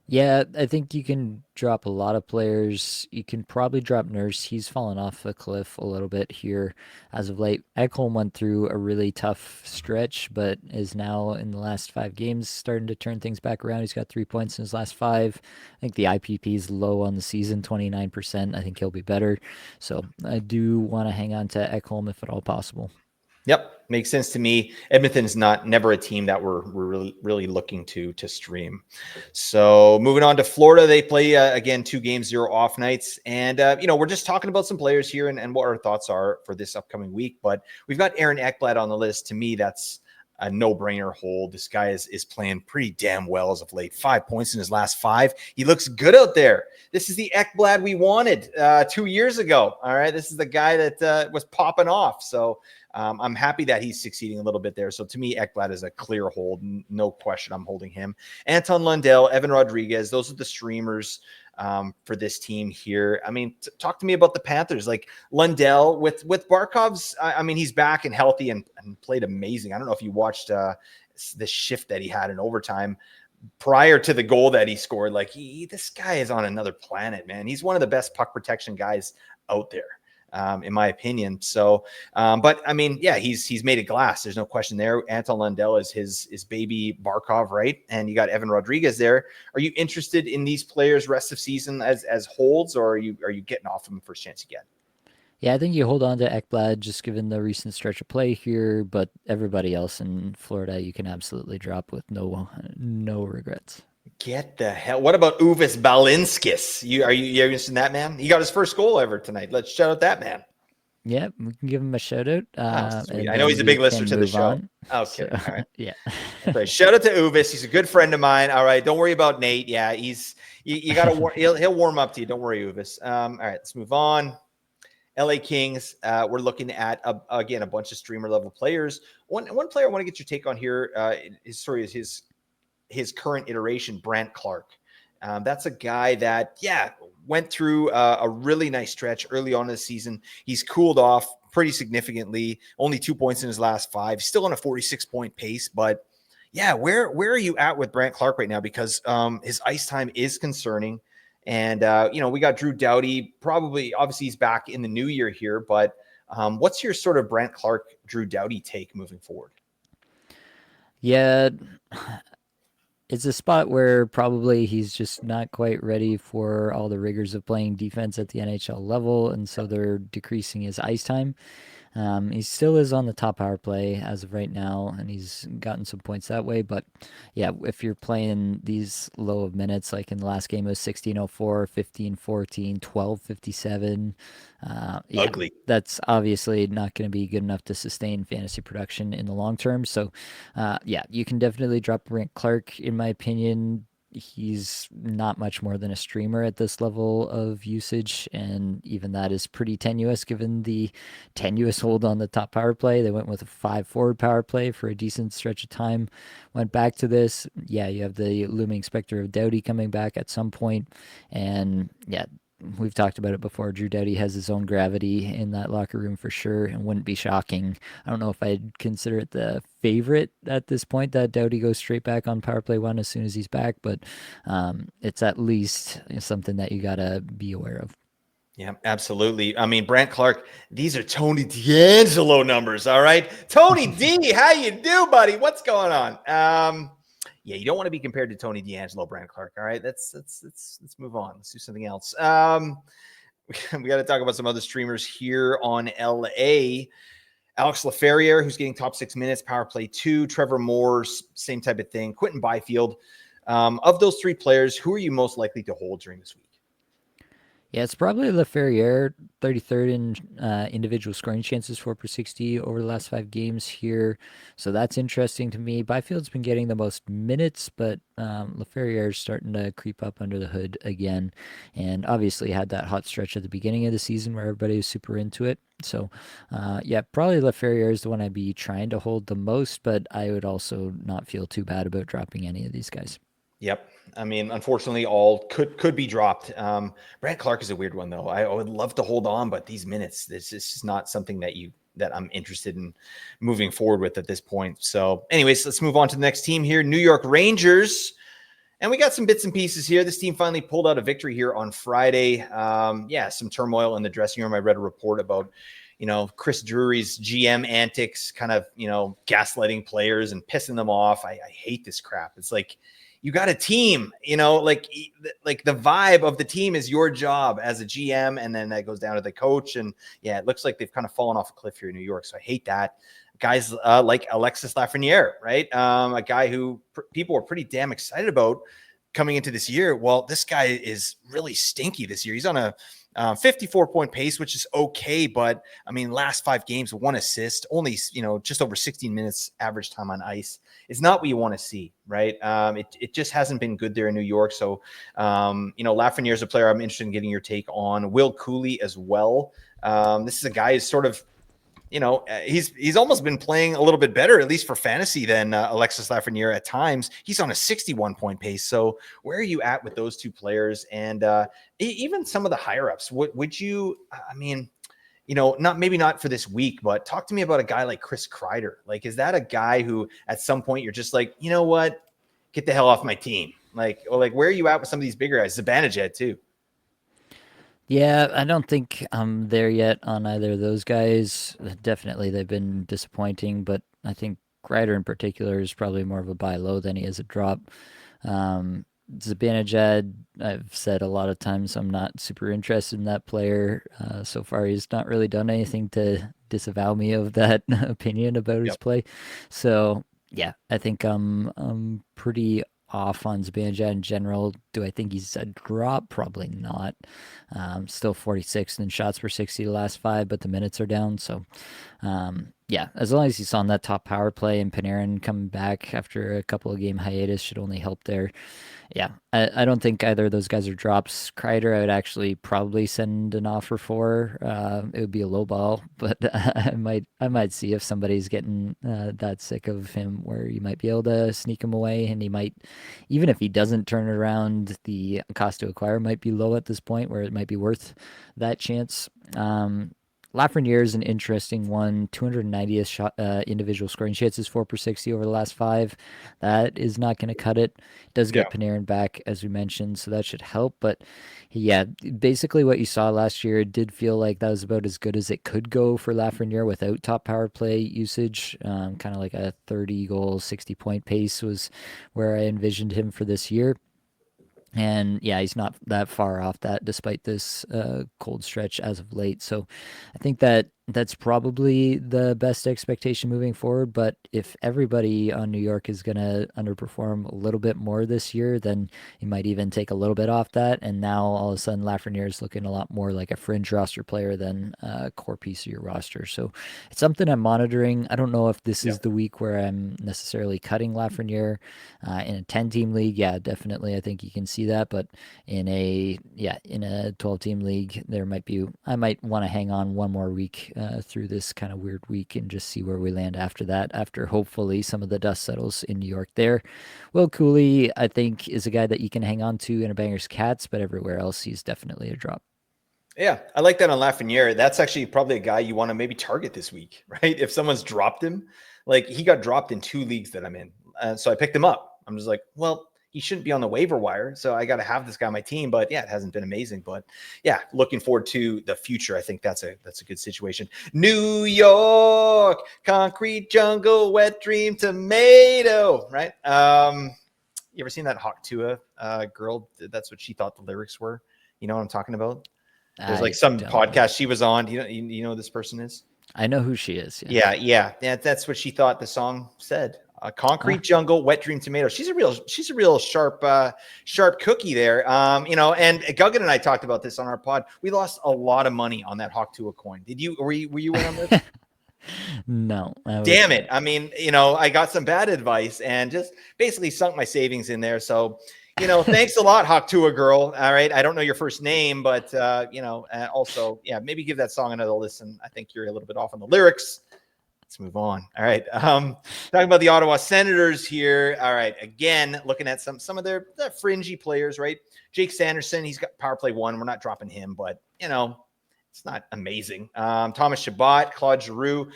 Speaker 1: Yeah, I think you can drop a lot of players. You can probably drop Nurse. He's fallen off the cliff a little bit here as of late. Ekholm went through a really tough stretch, but is now in the last 5 games starting to turn things back around. He's got 3 points in his last 5. I think the IPP is low on the season, 29%. I think he'll be better. So I do want to hang on to Ekholm if at all possible.
Speaker 2: Yep, makes sense to me. Edmonton's never a team that we're really looking to stream. So moving on to Florida, they play again 2 games, 0 off nights, and we're just talking about some players here and what our thoughts are for this upcoming week. But we've got Aaron Ekblad on the list. To me, that's a no-brainer hold. This guy is playing pretty damn well as of late. 5 points in his last 5. He looks good out there. This is the Ekblad we wanted 2 years ago. All right, this is the guy that was popping off. So I'm happy that he's succeeding a little bit there. So to me, Ekblad is a clear hold. No question I'm holding him. Anton Lundell, Evan Rodriguez, those are the streamers for this team here. Talk to me about the Panthers. Like Lundell with Barkov's, he's back and healthy and played amazing. I don't know if you watched the shift that he had in overtime prior to the goal that he scored. Like this guy is on another planet, man. He's one of the best puck protection guys out there. In my opinion. So, he's made of glass. There's no question there. Anton Lundell is his baby Barkov, right? And you got Evan Rodriguez there. Are you interested in these players rest of season as holds, or are you getting off them first chance you get?
Speaker 1: Yeah, I think you hold on to Ekblad just given the recent stretch of play here, but everybody else in Florida you can absolutely drop with no regrets.
Speaker 2: Get the hell. What about Uvis Balinskis? Are you interested in that man? He got his first goal ever tonight. Let's shout out that man.
Speaker 1: Yeah, we can give him a shout out.
Speaker 2: Sweet.
Speaker 1: And
Speaker 2: I know
Speaker 1: then
Speaker 2: he's a
Speaker 1: we
Speaker 2: big listener
Speaker 1: can
Speaker 2: to the
Speaker 1: move
Speaker 2: show.
Speaker 1: on.
Speaker 2: Okay.
Speaker 1: So,
Speaker 2: All right.
Speaker 1: yeah.
Speaker 2: Right. Shout out to Uvis. He's a good friend of mine. All right. Don't worry about Nate. Yeah, you got to he'll warm up to you. Don't worry, Uvis. All right, let's move on. LA Kings. We're looking at again a bunch of streamer level players. One player I want to get your take on here. Is his current iteration, Brant Clark. That's a guy that went through a really nice stretch early on in the season. He's cooled off pretty significantly. Only 2 points in his last 5. Still on a 46-point pace, but yeah, where are you at with Brant Clark right now? Because his ice time is concerning. And, we got Drew Doughty. Obviously, he's back in the new year here. But what's your sort of Brant Clark, Drew Doughty take moving forward?
Speaker 1: Yeah, it's a spot where probably he's just not quite ready for all the rigors of playing defense at the NHL level, and so they're decreasing his ice time. He still is on the top power play as of right now, and he's gotten some points that way. But yeah, if you're playing these low of minutes, like in the last game, it was 16:04, 15:14, 12:57. Yeah,
Speaker 2: Ugly.
Speaker 1: that's obviously not going to be good enough to sustain fantasy production in the long term. So, yeah, you can definitely drop Brent Clark, in my opinion. He's not much more than a streamer at this level of usage, and even that is pretty tenuous given the tenuous hold on the top power play. They went with a 5 forward power play for a decent stretch of time, went back to this. Yeah, you have the looming specter of Doughty coming back at some point, and yeah, we've talked about it before. Drew Doughty has his own gravity in that locker room for sure, and wouldn't be shocking. I don't know if I'd consider it the favorite at this point that Doughty goes straight back on power play one as soon as he's back, but it's at least something that you gotta be aware of.
Speaker 2: Yeah, absolutely. I mean, Brant Clark, these are Tony D'Angelo numbers, all right? Tony D, how you do, buddy? What's going on? Yeah, you don't want to be compared to Tony D'Angelo, Brant Clark, all right? Let's move on. Let's do something else. We got to talk about some other streamers here on LA. Alex Laferriere, who's getting top 6 minutes, power play 2. Trevor Moore's same type of thing. Quentin Byfield. Of those 3 players, who are you most likely to hold during this week?
Speaker 1: Yeah, it's probably LaFerriere, 33rd in individual scoring chances, 4 per 60 over the last 5 games here. So that's interesting to me. Byfield's been getting the most minutes, but LaFerriere is starting to creep up under the hood again. And obviously had that hot stretch at the beginning of the season where everybody was super into it. So, yeah, probably LaFerriere is the one I'd be trying to hold the most, but I would also not feel too bad about dropping any of these guys.
Speaker 2: Yep. I mean, unfortunately, all could be dropped. Brant Clark is a weird one, though. I would love to hold on, but these minutes, this is not something that I'm interested in moving forward with at this point. So, anyways, let's move on to the next team here, New York Rangers. And we got some bits and pieces here. This team finally pulled out a victory here on Friday. Yeah, some turmoil in the dressing room. I read a report about Chris Drury's GM antics, kind of, gaslighting players and pissing them off. I hate this crap. It's like, you got a team, like the vibe of the team is your job as a GM. And then that goes down to the coach. And yeah, it looks like they've kind of fallen off a cliff here in New York. So I hate that. Guys like Alexis Lafreniere, right? A guy who people were pretty damn excited about coming into this year. Well, this guy is really stinky this year. He's on a 54-point pace, which is okay. But I mean, last 5 games, 1 assist, only, just over 16 minutes average time on ice. It's not what you want to see, right? It just hasn't been good there in New York. So, Lafreniere is a player I'm interested in getting your take on. Will Cooley as well. This is a guy who's sort of, he's almost been playing a little bit better, at least for fantasy, than Alexis Lafreniere at times. He's on a 61-point pace. So where are you at with those 2 players? And even some of the higher ups, would you, I mean, not for this week, but talk to me about a guy like Chris Kreider. Like, is that a guy who at some point you're just like, you know what, get the hell off my team? Or where are you at with some of these bigger guys? Zibanejad too.
Speaker 1: Yeah, I don't think I'm there yet on either of those guys. Definitely, they've been disappointing, but I think Ryder in particular is probably more of a buy low than he is a drop. Zibanejad, I've said a lot of times I'm not super interested in that player. So far, he's not really done anything to disavow me of that opinion about his
Speaker 2: Yep.
Speaker 1: play. So yeah, I think I'm pretty off on Zibanejad in general. Do I think he's a drop? Probably not. Still 46 and shots per 60 the last 5, but the minutes are down. So Yeah, as long as he's on that top power play and Panarin coming back after a couple of game hiatus should only help there. Yeah, I don't think either of those guys are drops. Kreider, I would actually probably send an offer for. It would be a low ball, but I might see if somebody's getting that sick of him, where you might be able to sneak him away, and he might, even if he doesn't turn it around, the cost to acquire might be low at this point, where it might be worth that chance. Lafreniere is an interesting one. 290th shot, individual scoring chances, 4 per 60 over the last five. That is not going to cut it. Does
Speaker 2: Yeah.
Speaker 1: get Panarin back, as we mentioned, so that should help. But yeah, basically what you saw last year, it did feel like that was about as good as it could go for Lafreniere without top power play usage. Kind of like a 30 goal, 60-point pace was where I envisioned him for this year. And yeah, he's not that far off that despite this cold stretch as of late. So I think that that's probably the best expectation moving forward. But if everybody on New York is going to underperform a little bit more this year, then you might even take a little bit off that. And now all of a sudden, Lafreniere is looking a lot more like a fringe roster player than a core piece of your roster. So it's something I'm monitoring. I don't know if this
Speaker 2: Yeah.
Speaker 1: is the week where I'm necessarily cutting Lafreniere. In a 10-team league, yeah, definitely. I think you can see that. But in a 12-team league, I might want to hang on one more week through this kind of weird week and just see where we land after that. After hopefully some of the dust settles in New York there. Will Cooley, I think, is a guy that you can hang on to in a Bangers Cats, but everywhere else, he's definitely a drop.
Speaker 2: Yeah, I like that on Lafreniere. That's actually probably a guy you want to maybe target this week, right? If someone's dropped him, like he got dropped in 2 leagues that I'm in, so I picked him up. I'm just like, well, he shouldn't be on the waiver wire, so I got to have this guy on my team. But yeah, it hasn't been amazing. But yeah, looking forward to the future. I think that's a good situation. New York, concrete jungle, wet dream, tomato. Right? You ever seen that Hawk Tua girl? That's what she thought the lyrics were. You know what I'm talking about? There's like
Speaker 1: I
Speaker 2: some
Speaker 1: don't.
Speaker 2: podcast she was on. You know who this person is?
Speaker 1: I know who she is. Yeah.
Speaker 2: Yeah. That's what she thought the song said. Concrete
Speaker 1: Ah,
Speaker 2: jungle, wet dream tomato. She's a real sharp cookie there. And Guggen and I talked about this on our pod. We lost a lot of money on that Hawk Tua coin. Were you in on this?
Speaker 1: no, I was
Speaker 2: Damn it.
Speaker 1: not.
Speaker 2: I mean, I got some bad advice and just basically sunk my savings in there. So, thanks a lot, Hawk Tua girl. All right. I don't know your first name, but, also, yeah, maybe give that song another listen. I think you're a little bit off on the lyrics. Let's move on. All right. Talking about the Ottawa Senators here. All right. Again, looking at some of their fringy players, right? Jake Sanderson, he's got power play 1. We're not dropping him, but, it's not amazing. Thomas Chabot, Claude Giroux,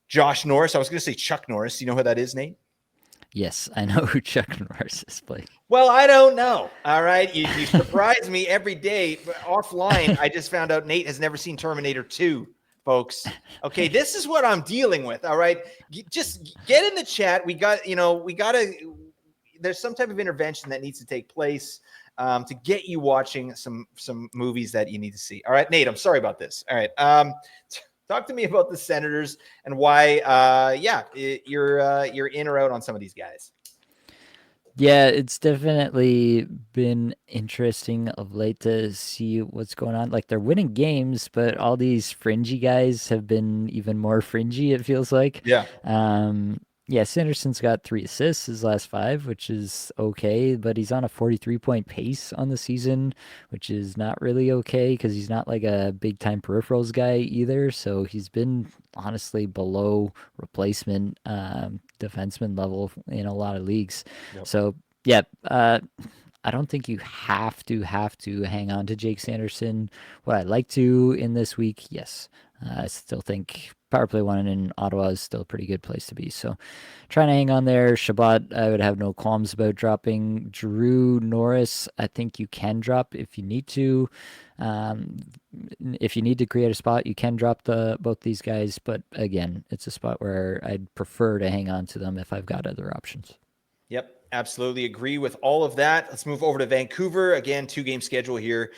Speaker 2: Josh Norris. I was going to say Chuck Norris. You know who that is, Nate?
Speaker 1: Yes, I know who Chuck Norris is, Blake.
Speaker 2: Well, I don't know. All right. You surprise me every day. But offline, I just found out Nate has never seen Terminator 2, folks. Okay. This is what I'm dealing with. All right. Just get in the chat. There's some type of intervention that needs to take place to get you watching some movies that you need to see. All right, Nate, I'm sorry about this. All right. Talk to me about the Senators and why, you're in or out on some of these guys.
Speaker 1: Yeah, it's definitely been interesting of late to see what's going on. Like they're winning games, but all these fringy guys have been even more fringy, it feels like.
Speaker 2: Yeah.
Speaker 1: Yeah, Sanderson's got 3 assists his last five, which is okay, but he's on a 43-point pace on the season, which is not really okay because he's not like a big time peripherals guy either. So he's been honestly below replacement defenseman level in a lot of leagues.
Speaker 2: Yep.
Speaker 1: So yeah, I don't think you have to hang on to Jake Sanderson. What I'd like to in this week, yes. I still think power play 1 in Ottawa is still a pretty good place to be. So trying to hang on there. Shabbat, I would have no qualms about dropping. Drew Norris, I think you can drop if you need to. If you need to create a spot, you can drop both these guys. But again, it's a spot where I'd prefer to hang on to them if I've got other options.
Speaker 2: Yep. Absolutely agree with all of that. Let's move over to Vancouver. Again, 2-game schedule here.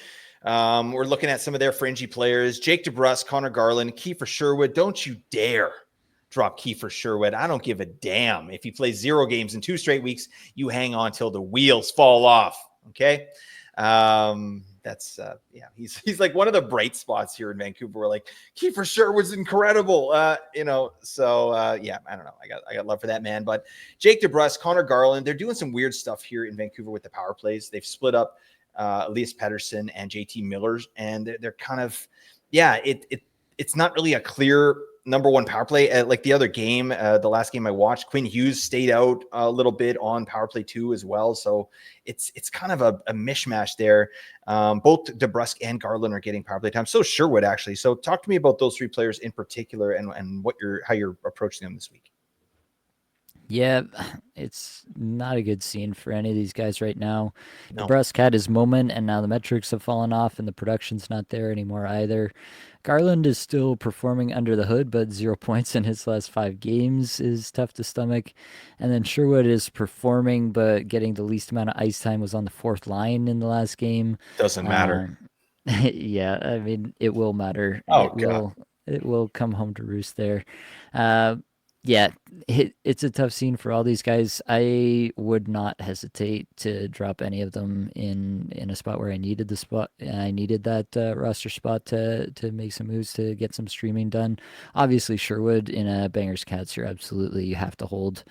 Speaker 2: We're looking at some of their fringy players. Jake DeBrusk, Connor Garland, Kiefer Sherwood. Don't you dare drop Kiefer Sherwood. I don't give a damn. If he plays 0 games in 2 straight weeks, you hang on till the wheels fall off. Okay. that's yeah, he's like one of the bright spots here in Vancouver. We're like Kiefer Sherwood's incredible, So yeah, I don't know. I got love for that man. But Jake DeBrusk, Connor Garland, they're doing some weird stuff here in Vancouver with the power plays. They've split up Elias Pettersson and JT Miller, and they're kind of it's not really a clear number one power play. Like the other game, the last game I watched, Quinn Hughes stayed out a little bit on power play 2 as well. So it's kind of a mishmash there. Both DeBrusk and Garland are getting power play time. So Sherwood actually. So talk to me about those 3 players in particular and how you're approaching them this week.
Speaker 1: Yeah, it's not a good scene for any of these guys right now.
Speaker 2: No.
Speaker 1: DeBrusk had his moment, and now the metrics have fallen off, and the production's not there anymore either. Garland is still performing under the hood, but 0 points in his last 5 games is tough to stomach. And then Sherwood is performing, but getting the least amount of ice time, was on the 4th line in the last game.
Speaker 2: Doesn't matter.
Speaker 1: Yeah, I mean, it will matter.
Speaker 2: Oh, God.
Speaker 1: It will come home to roost there. Uh, yeah, it's a tough scene for all these guys. I would not hesitate to drop any of them in a spot where I needed the spot. I needed that roster spot to make some moves to get some streaming done. Obviously, Sherwood in a Bangers Cats, you have to hold.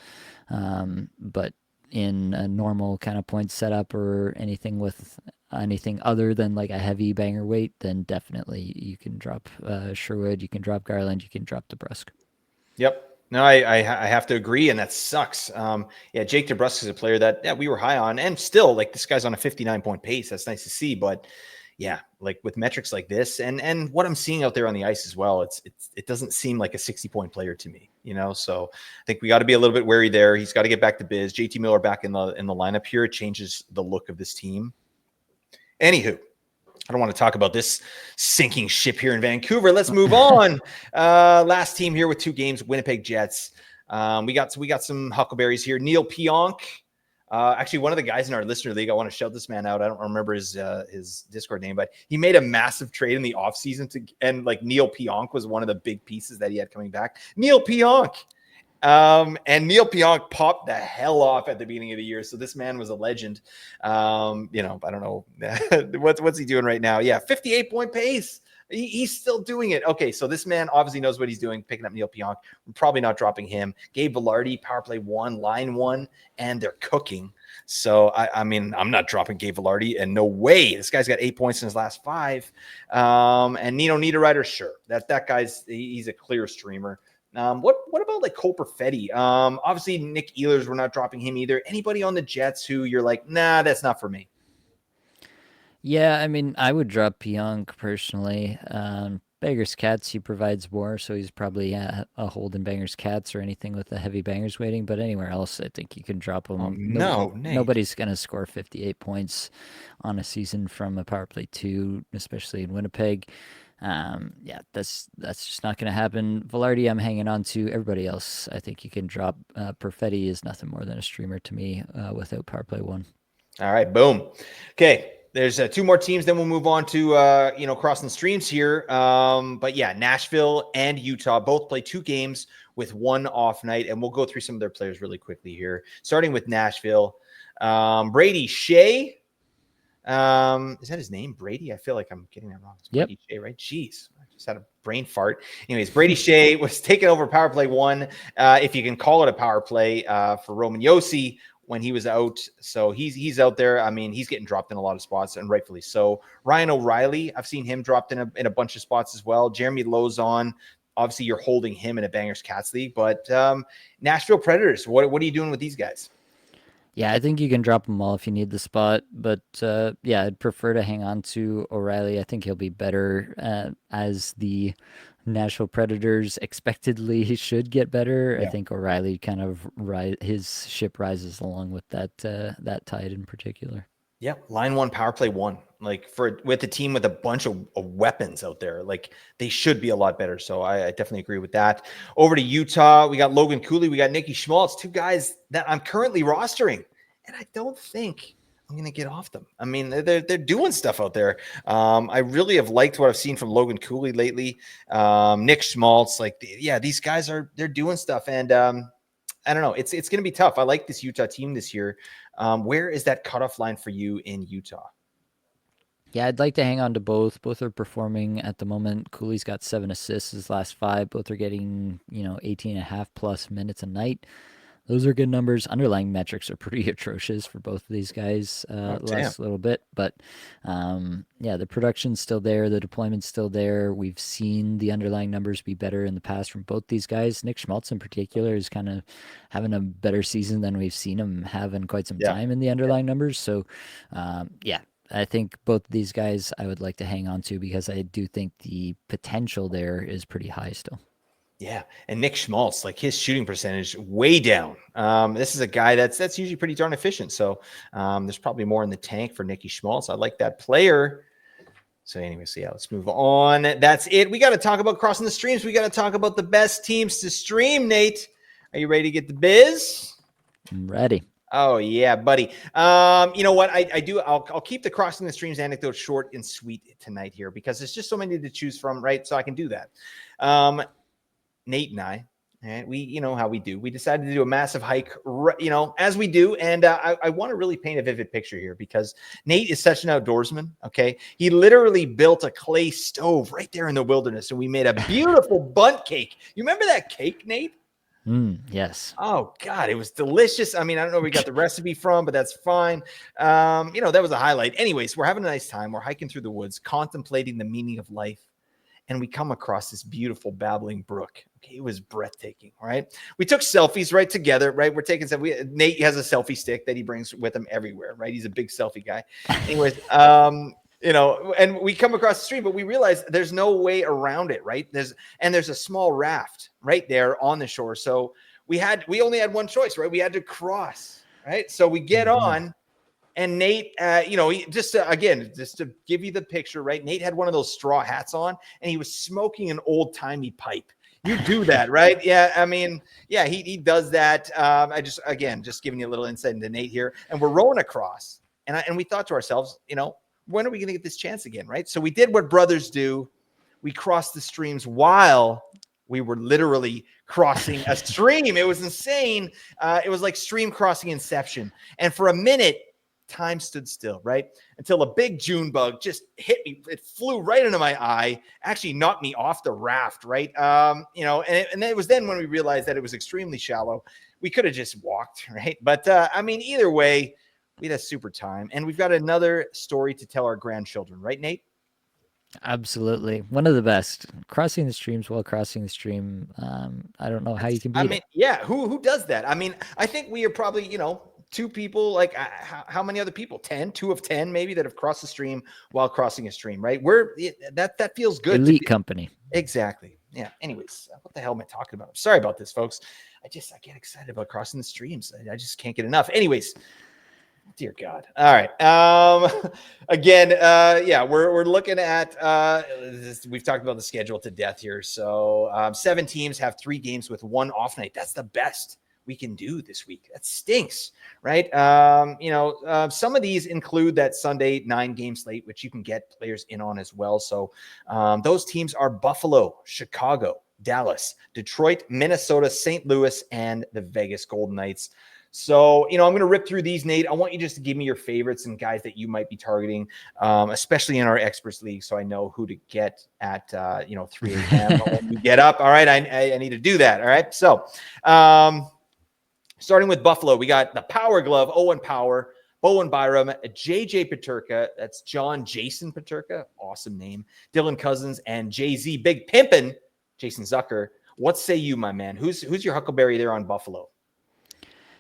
Speaker 1: But in a normal kind of point setup or anything with anything other than like a heavy banger weight, then definitely you can drop Sherwood, you can drop Garland, you can drop DeBrusk.
Speaker 2: Yep. No, I have to agree, and that sucks. Yeah, Jake DeBrusk is a player that we were high on, and still, like, this guy's on a 59-point pace. That's nice to see, but yeah, like with metrics like this, and what I'm seeing out there on the ice as well, it doesn't seem like a 60-point player to me, So I think we got to be a little bit wary there. He's got to get back to biz. JT Miller back in the lineup here, it changes the look of this team. Anywho, I don't want to talk about this sinking ship here in Vancouver. Let's move on. Last team here with 2 games, Winnipeg Jets. We got some huckleberries here. Neil Pionk, actually one of the guys in our listener league. I want to shout this man out. I don't remember his Discord name, but he made a massive trade in the offseason and like Neil Pionk was one of the big pieces that he had coming back. Neil Pionk. And Neil Pionk popped the hell off at the beginning of the year. So this man was a legend. I don't know what's he doing right now. Yeah. 58-point pace. He's still doing it. Okay. So this man obviously knows what he's doing, picking up Neil Pionk. We're probably not dropping him. Gabe Vilardi, power play 1, line 1, and they're cooking. So I mean, I'm not dropping Gabe Vilardi, and no way. This guy's got 8 points in his last 5. And Nino Niederreiter, sure. That guy's he's a clear streamer. What about like Cole Perfetti? Obviously Nick Ehlers, we're not dropping him either. Anybody on the Jets who you're like, nah, that's not for me?
Speaker 1: Yeah, I mean, I would drop Pionk personally. Bangers Cats, he provides more, so he's probably a hold in Bangers Cats or anything with a heavy Bangers weighting. But anywhere else, I think you can drop him.
Speaker 2: Oh, no, Nate.
Speaker 1: Nobody's going to score 58 points on a season from a power play 2, especially in Winnipeg. Yeah, that's just not going to happen. Vilardi, I'm hanging on to. Everybody else, I think you can drop. Perfetti is nothing more than a streamer to me without power play 1.
Speaker 2: All right, boom. Okay, there's 2 more teams. Then we'll move on to crossing streams here. But yeah, Nashville and Utah both play 2 games with 1 off night, and we'll go through some of their players really quickly here. Starting with Nashville, Brady Shea. Is that his name, Brady? I feel like I'm getting that wrong. It's Brady Shea, right? Jeez, I just had a brain fart. Anyways, Brady Shea was taking over power play 1, if you can call it a power play, for Roman Josi when he was out. So he's out there. I mean, he's getting dropped in a lot of spots, and rightfully so. Ryan O'Reilly, I've seen him dropped in a bunch of spots as well. Jeremy Lozon, obviously you're holding him in a Bangers Cats league, but Nashville Predators, what are you doing with these guys?
Speaker 1: Yeah, I think you can drop them all if you need the spot, but yeah, I'd prefer to hang on to O'Reilly. I think he'll be better as the Nashville Predators expectedly should get better.
Speaker 2: Yeah.
Speaker 1: I think O'Reilly kind of his ship rises along with that tide in particular.
Speaker 2: Yeah, line 1, power play 1. Like with a team with a bunch of weapons out there, like they should be a lot better. So I definitely agree with that. Over to Utah, we got Logan Cooley, we got Nicky Schmaltz, 2 guys that I'm currently rostering, and I don't think I'm going to get off them. I mean, they're doing stuff out there. I really have liked what I've seen from Logan Cooley lately. Nick Schmaltz, these guys they're doing stuff, and I don't know. It's going to be tough. I like this Utah team this year. Where is that cutoff line for you in Utah?
Speaker 1: Yeah, I'd like to hang on to both. Both are performing at the moment. Cooley's got 7 assists his last five. Both are getting, 18 and a half plus minutes a night. Those are good numbers. Underlying metrics are pretty atrocious for both of these guys
Speaker 2: Oh,
Speaker 1: the
Speaker 2: damn.
Speaker 1: last little bit. But yeah, the production's still there. The deployment's still there. We've seen the underlying numbers be better in the past from both these guys. Nick Schmaltz in particular is kind of having a better season than we've seen him have in quite some
Speaker 2: Yeah.
Speaker 1: time in the underlying numbers. So yeah, I think both of these guys I would like to hang on to because I do think the potential there is pretty high still.
Speaker 2: Yeah, and Nick Schmaltz, like his shooting percentage, way down. This is a guy that's usually pretty darn efficient. So there's probably more in the tank for Nicky Schmaltz. I like that player. So anyway, so yeah, let's move on. That's it. We got to talk about crossing the streams. We got to talk about the best teams to stream. Nate, are you ready to get the biz?
Speaker 1: I'm ready.
Speaker 2: Oh yeah, buddy. You know what? I do. I'll keep the crossing the streams anecdote short and sweet tonight here because there's just so many to choose from, right? So I can do that. Nate and I, and we, you know how we do. We decided to do a massive hike, as we do. And I want to really paint a vivid picture here because Nate is such an outdoorsman. Okay, he literally built a clay stove right there in the wilderness, and we made a beautiful bundt cake. You remember that cake, Nate?
Speaker 1: Yes.
Speaker 2: Oh God, it was delicious. I mean, I don't know where we got the recipe from, but that's fine. That was a highlight. Anyways, we're having a nice time. We're hiking through the woods, contemplating the meaning of life, and we come across this beautiful babbling brook. Okay, it was breathtaking. Right, we took selfies right together. Right, we're taking selfies. Nate has a selfie stick that he brings with him everywhere. Right, he's a big selfie guy. Anyways, and we come across the stream, but we realize there's no way around it. Right, there's a small raft right there on the shore. So we only had one choice. Right, we had to cross. Right, so we get on. And Nate, just to give you the picture, right? Nate had one of those straw hats on, and he was smoking an old timey pipe. You do that, right? Yeah, I mean, yeah, he does that. Just giving you a little insight into Nate here, and we're rowing across, and we thought to ourselves, when are we going to get this chance again, right? So we did what brothers do. We crossed the streams while we were literally crossing a stream. It was insane. It was like stream crossing inception, and for a minute time stood still, right? Until a big June bug just hit me. It flew right into my eye, actually knocked me off the raft, right? And it was then when we realized that it was extremely shallow. We could have just walked, right? But either way, we had a super time. And we've got another story to tell our grandchildren, right, Nate?
Speaker 1: Absolutely. One of the best. Crossing the streams while crossing the stream. I don't know how you can beat it.
Speaker 2: Yeah, who does that? I mean, I think we are probably, two people, like how many other people? 10, 2 of 10 maybe that have crossed the stream while crossing a stream, right? That feels good.
Speaker 1: Elite company.
Speaker 2: Exactly. Yeah. Anyways, what the hell am I talking about? I'm sorry about this, folks. I get excited about crossing the streams. I just can't get enough. Anyways, dear God. All right. Again, we're looking at we've talked about the schedule to death here. So 7 teams have 3 games with 1 off night. That's the best we can do this week. That stinks, right? Some of these include that Sunday 9-game slate, which you can get players in on as well. So those teams are Buffalo, Chicago, Dallas, Detroit, Minnesota, St. Louis, and the Vegas Golden Knights. So, I'm going to rip through these, Nate. I want you just to give me your favorites and guys that you might be targeting, especially in our experts league. So I know who to get at, 3 a.m. when you get up. All right. I need to do that. All right. So, starting with Buffalo, we got the Power Glove, Owen Power, Bowen Byram, JJ Paterka. That's John Jason Paterka. Awesome name. Dylan Cousins and Jay-Z Big Pimpin', Jason Zucker. What say you, my man? Who's your Huckleberry there on Buffalo?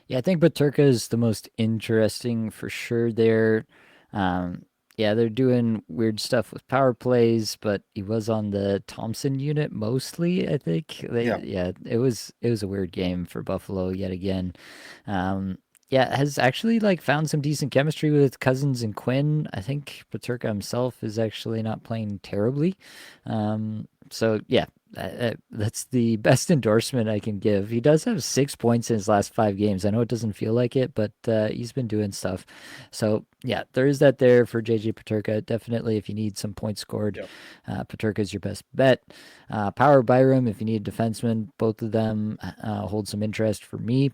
Speaker 1: Yeah, I think Paterka is the most interesting for sure there. Yeah, they're doing weird stuff with power plays, but he was on the Thompson unit mostly, I think. It was a weird game for Buffalo yet again. Yeah, has actually found some decent chemistry with Cousins and Quinn. I think Paterka himself is actually not playing terribly. So yeah, that's the best endorsement I can give. He does have 6 points in his last 5 games. I know it doesn't feel like it, but he's been doing stuff. So yeah, there is that there for JJ Paterka. Definitely, if you need some points scored, Paterka is your best bet. Power Byram, if you need a defenseman, both of them hold some interest for me.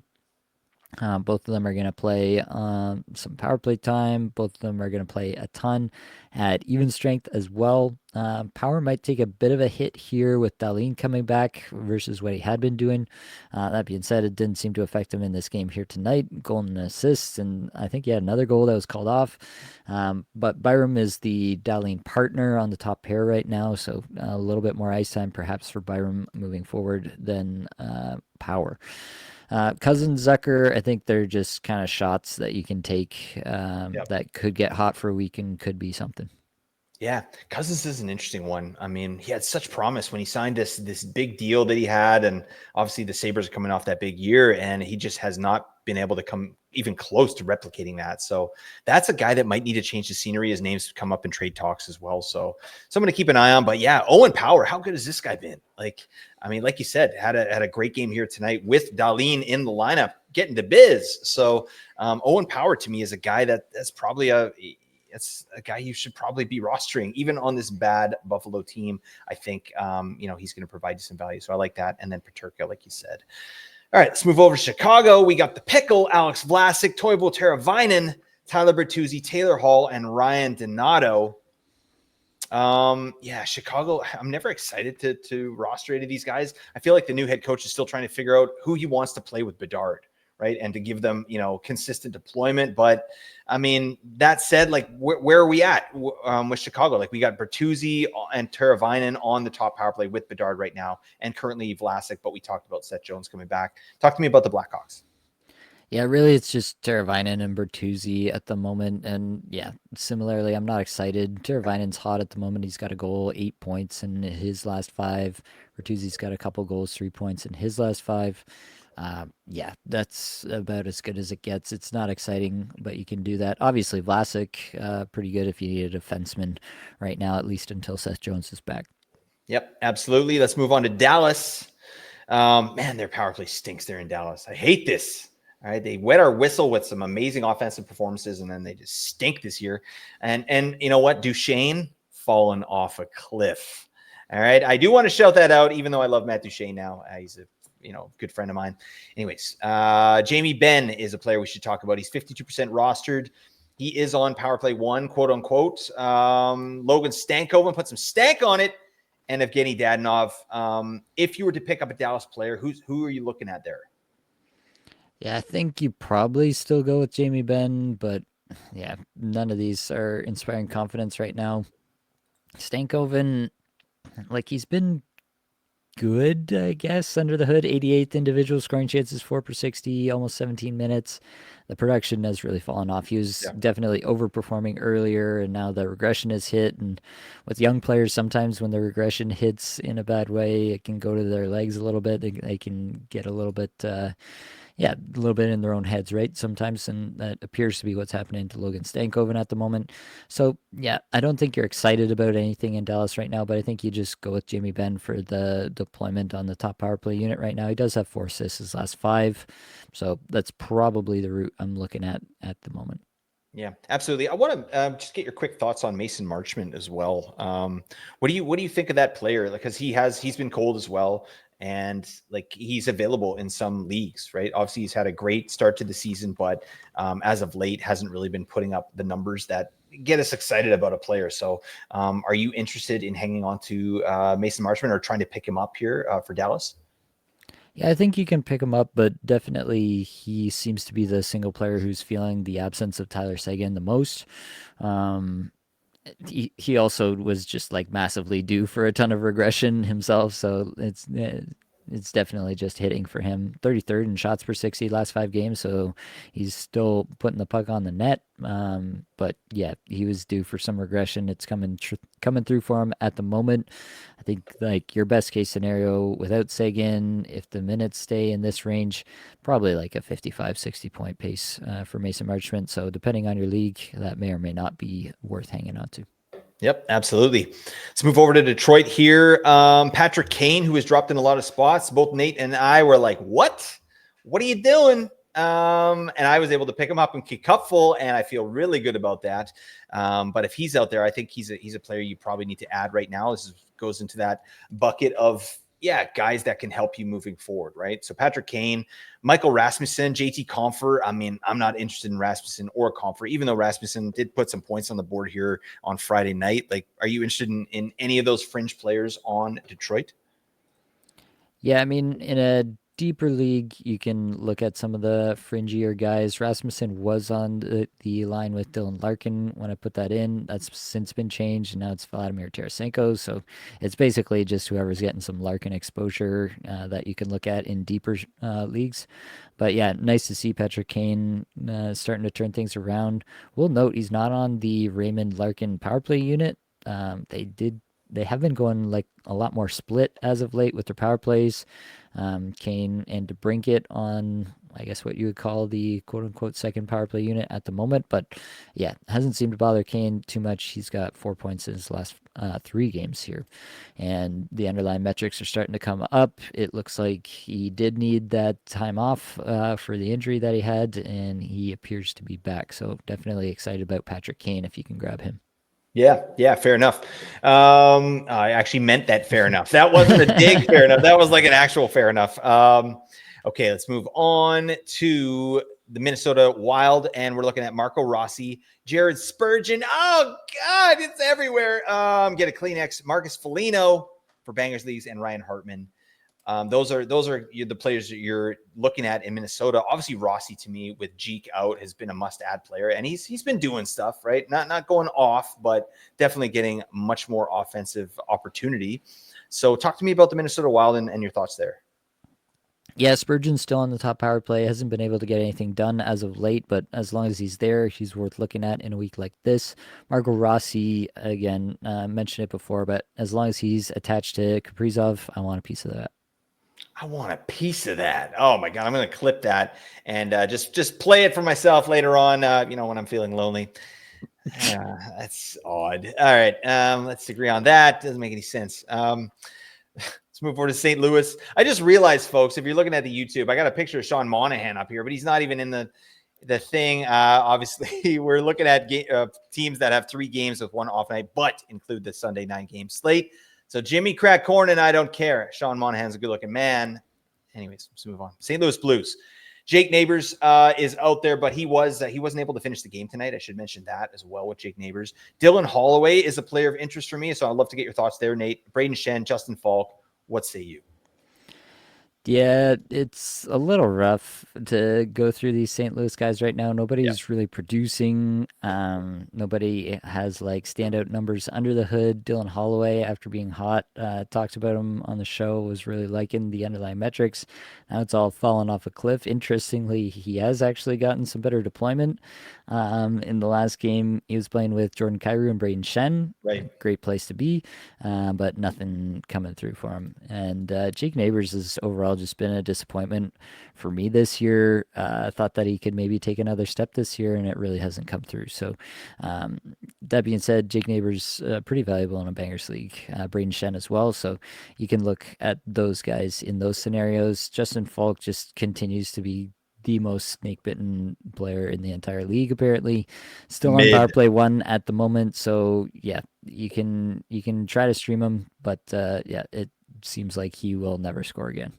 Speaker 1: Both of them are going to play some power play time. Both of them are going to play a ton at even strength as well. Power might take a bit of a hit here with Darlene coming back versus what he had been doing. That being said, it didn't seem to affect him in this game here tonight. Goal and assists, and I think he had another goal that was called off. But Byram is the Darlene partner on the top pair right now, so a little bit more ice time perhaps for Byram moving forward than Power. Cousins, Zucker, I think they're just kind of shots that you can take that could get hot for a week and could be something.
Speaker 2: Yeah, Cousins is an interesting one. I mean, he had such promise when he signed this big deal that he had, and obviously the Sabres are coming off that big year, and he just has not been able to come even close to replicating that. So that's a guy that might need to change the scenery. His name's come up in trade talks as well. So someone to keep an eye on. But yeah, Owen Power, how good has this guy been? Like, I mean, like you said, had a great game here tonight with Darlene in the lineup, getting to biz. So Owen Power to me is a guy that's probably it's a guy you should probably be rostering, even on this bad Buffalo team. I think, he's going to provide you some value. So I like that. And then Peterka, like you said. All right, let's move over to Chicago. We got the Pickle, Alex Vlasic, Toivo Teravainen, Tyler Bertuzzi, Taylor Hall, and Ryan Donato. Chicago, I'm never excited to roster any of these guys. I feel like the new head coach is still trying to figure out who he wants to play with Bedard, right? And to give them, consistent deployment. But I mean, that said, like, where are we at with Chicago? Like, we got Bertuzzi and Teravainen on the top power play with Bedard right now, and currently Vlasic, but we talked about Seth Jones coming back. Talk to me about the Blackhawks.
Speaker 1: Yeah, really, it's just Teravainen and Bertuzzi at the moment. And yeah, similarly, I'm not excited. Teravainen's hot at the moment. He's got a goal, 8 points in his last five. Bertuzzi's got a couple goals, 3 points in his last five. Yeah, that's about as good as it gets. It's not exciting, but you can do that. Obviously, Vlasic, pretty good if you need a defenseman right now, at least until Seth Jones is back.
Speaker 2: Yep, absolutely. Let's move on to Dallas. Man, their power play stinks there in Dallas. I hate this. All right, they wet our whistle with some amazing offensive performances, and then they just stink this year. And you know what? Duchesne fallen off a cliff. All right, I do want to shout that out, even though I love Matt Duchesne now. He's a good friend of mine. Anyways, Jamie Benn is a player we should talk about. He's 52% rostered. He is on power play 1, quote unquote. Logan Stankoven put some stank on it, and Evgeny Dadonov. If you were to pick up a Dallas player, who are you looking at there?
Speaker 1: Yeah, I think you probably still go with Jamie Benn, but yeah, none of these are inspiring confidence right now. Stankoven, like, he's been good, I guess, under the hood. 88th individual scoring chances, 4 per 60, almost 17 minutes. The production has really fallen off. He was definitely overperforming earlier, and now the regression has hit. And with young players, sometimes when the regression hits in a bad way, it can go to their legs a little bit. They can get a little bit a little bit in their own heads, right? Sometimes, and that appears to be what's happening to Logan Stankoven at the moment. So, yeah, I don't think you're excited about anything in Dallas right now, but I think you just go with Jamie Benn for the deployment on the top power play unit right now. He does have 4 assists his last 5, so that's probably the route I'm looking at the moment.
Speaker 2: Yeah, absolutely. I want to just get your quick thoughts on Mason Marchment as well. What do you think of that player? Because he's been cold as well, and like, he's available in some leagues, right? Obviously, he's had a great start to the season, but as of late, hasn't really been putting up the numbers that get us excited about a player. So, are you interested in hanging on to Mason Marchment or trying to pick him up here for Dallas?
Speaker 1: Yeah, I think you can pick him up, but definitely he seems to be the single player who's feeling the absence of Tyler Seguin the most. Um, he also was just like massively due for a ton of regression himself, so it's definitely just hitting for him. 33rd in shots per 60 last 5 games, so he's still putting the puck on the net. But yeah, he was due for some regression. It's coming through for him at the moment. I think, like, your best case scenario without Sagan, if the minutes stay in this range, probably like a 55, 60 point pace for Mason Marchment. So depending on your league, that may or may not be worth hanging on to.
Speaker 2: Yep, absolutely. Let's move over to Detroit here. Patrick Kane, who has dropped in a lot of spots. Both Nate and I were like, what? What are you doing? And I was able to pick him up and kick cupful, and I feel really good about that. But if he's out there, I think he's a player you probably need to add right now. This goes into that bucket of yeah, guys that can help you moving forward, right? So Patrick Kane, Michael Rasmussen, JT Compher. I mean, I'm not interested in Rasmussen or Compher, even though Rasmussen did put some points on the board here on Friday night. Like, are you interested in any of those fringe players on Detroit?
Speaker 1: Yeah, I mean, in a deeper league, you can look at some of the fringier guys. Rasmussen was on the line with Dylan Larkin when I put that in. That's since been changed, and now it's Vladimir Tarasenko. So it's basically just whoever's getting some Larkin exposure that you can look at in deeper leagues. But yeah, nice to see Patrick Kane starting to turn things around. We'll note he's not on the Raymond Larkin power play unit. They have been going like a lot more split as of late with their power plays. Kane and DeBrincat on, I guess, what you would call the quote unquote second power play unit at the moment. But yeah, hasn't seemed to bother Kane too much. He's got 4 points in his last 3 games here. And the underlying metrics are starting to come up. It looks like he did need that time off for the injury that he had, and he appears to be back. So definitely excited about Patrick Kane if you can grab him.
Speaker 2: Yeah, fair enough. I actually meant that fair enough. That wasn't a dig fair enough. That was like an actual fair enough. Okay, let's move on to the Minnesota Wild, and we're looking at Marco Rossi, Jared Spurgeon. Oh, God, it's everywhere. Get a Kleenex. Marcus Foligno for Bangers Leagues, and Ryan Hartman. Those are the players that you're looking at in Minnesota. Obviously, Rossi to me with Jeek out has been a must-add player, and he's been doing stuff, right? Not going off, but definitely getting much more offensive opportunity. So, talk to me about the Minnesota Wild and your thoughts there.
Speaker 1: Yeah, Spurgeon's still on the top power play. Hasn't been able to get anything done as of late, but as long as he's there, he's worth looking at in a week like this. Marco Rossi, again, mentioned it before, but as long as he's attached to Kaprizov, I want a piece of that.
Speaker 2: I want a piece of that. Oh my God, I'm going to clip that and just play it for myself later on. When I'm feeling lonely. That's odd. All right, let's agree on that. Doesn't make any sense. Let's move forward to St. Louis. I just realized, folks, if you're looking at the YouTube, I got a picture of Sean Monahan up here, but he's not even in the thing. Obviously, we're looking at teams that have 3 games with one off night, but include the Sunday night game slate. So Jimmy Crack Corn and I don't care. Sean Monahan's a good-looking man. Anyways, let's move on. St. Louis Blues. Jake Neighbors is out there, but he wasn't able to finish the game tonight. I should mention that as well with Jake Neighbors. Dylan Holloway is a player of interest for me, so I'd love to get your thoughts there, Nate. Braden Shen, Justin Falk. What say you?
Speaker 1: Yeah, it's a little rough to go through these St. Louis guys right now.
Speaker 2: Yeah.
Speaker 1: Nobody's really producing. Nobody has like standout numbers under the hood. Dylan Holloway, after being hot, talked about him on the show, was really liking the underlying metrics. Now it's all fallen off a cliff. Interestingly, he has actually gotten some better deployment. In the last game, he was playing with Jordan Kyrou and Braden Shen.
Speaker 2: Right.
Speaker 1: Great place to be, but nothing coming through for him. And Jake Neighbors has overall just been a disappointment for me this year. I thought that he could maybe take another step this year, and it really hasn't come through. So, that being said, Jake Neighbors pretty valuable in a Bangers League. Braden Shen as well. So you can look at those guys in those scenarios. Justin Falk just continues to be the most snake bitten player in the entire league, apparently. Still on power play 1 at the moment. So yeah, you can try to stream him, but yeah, it seems like he will never score again.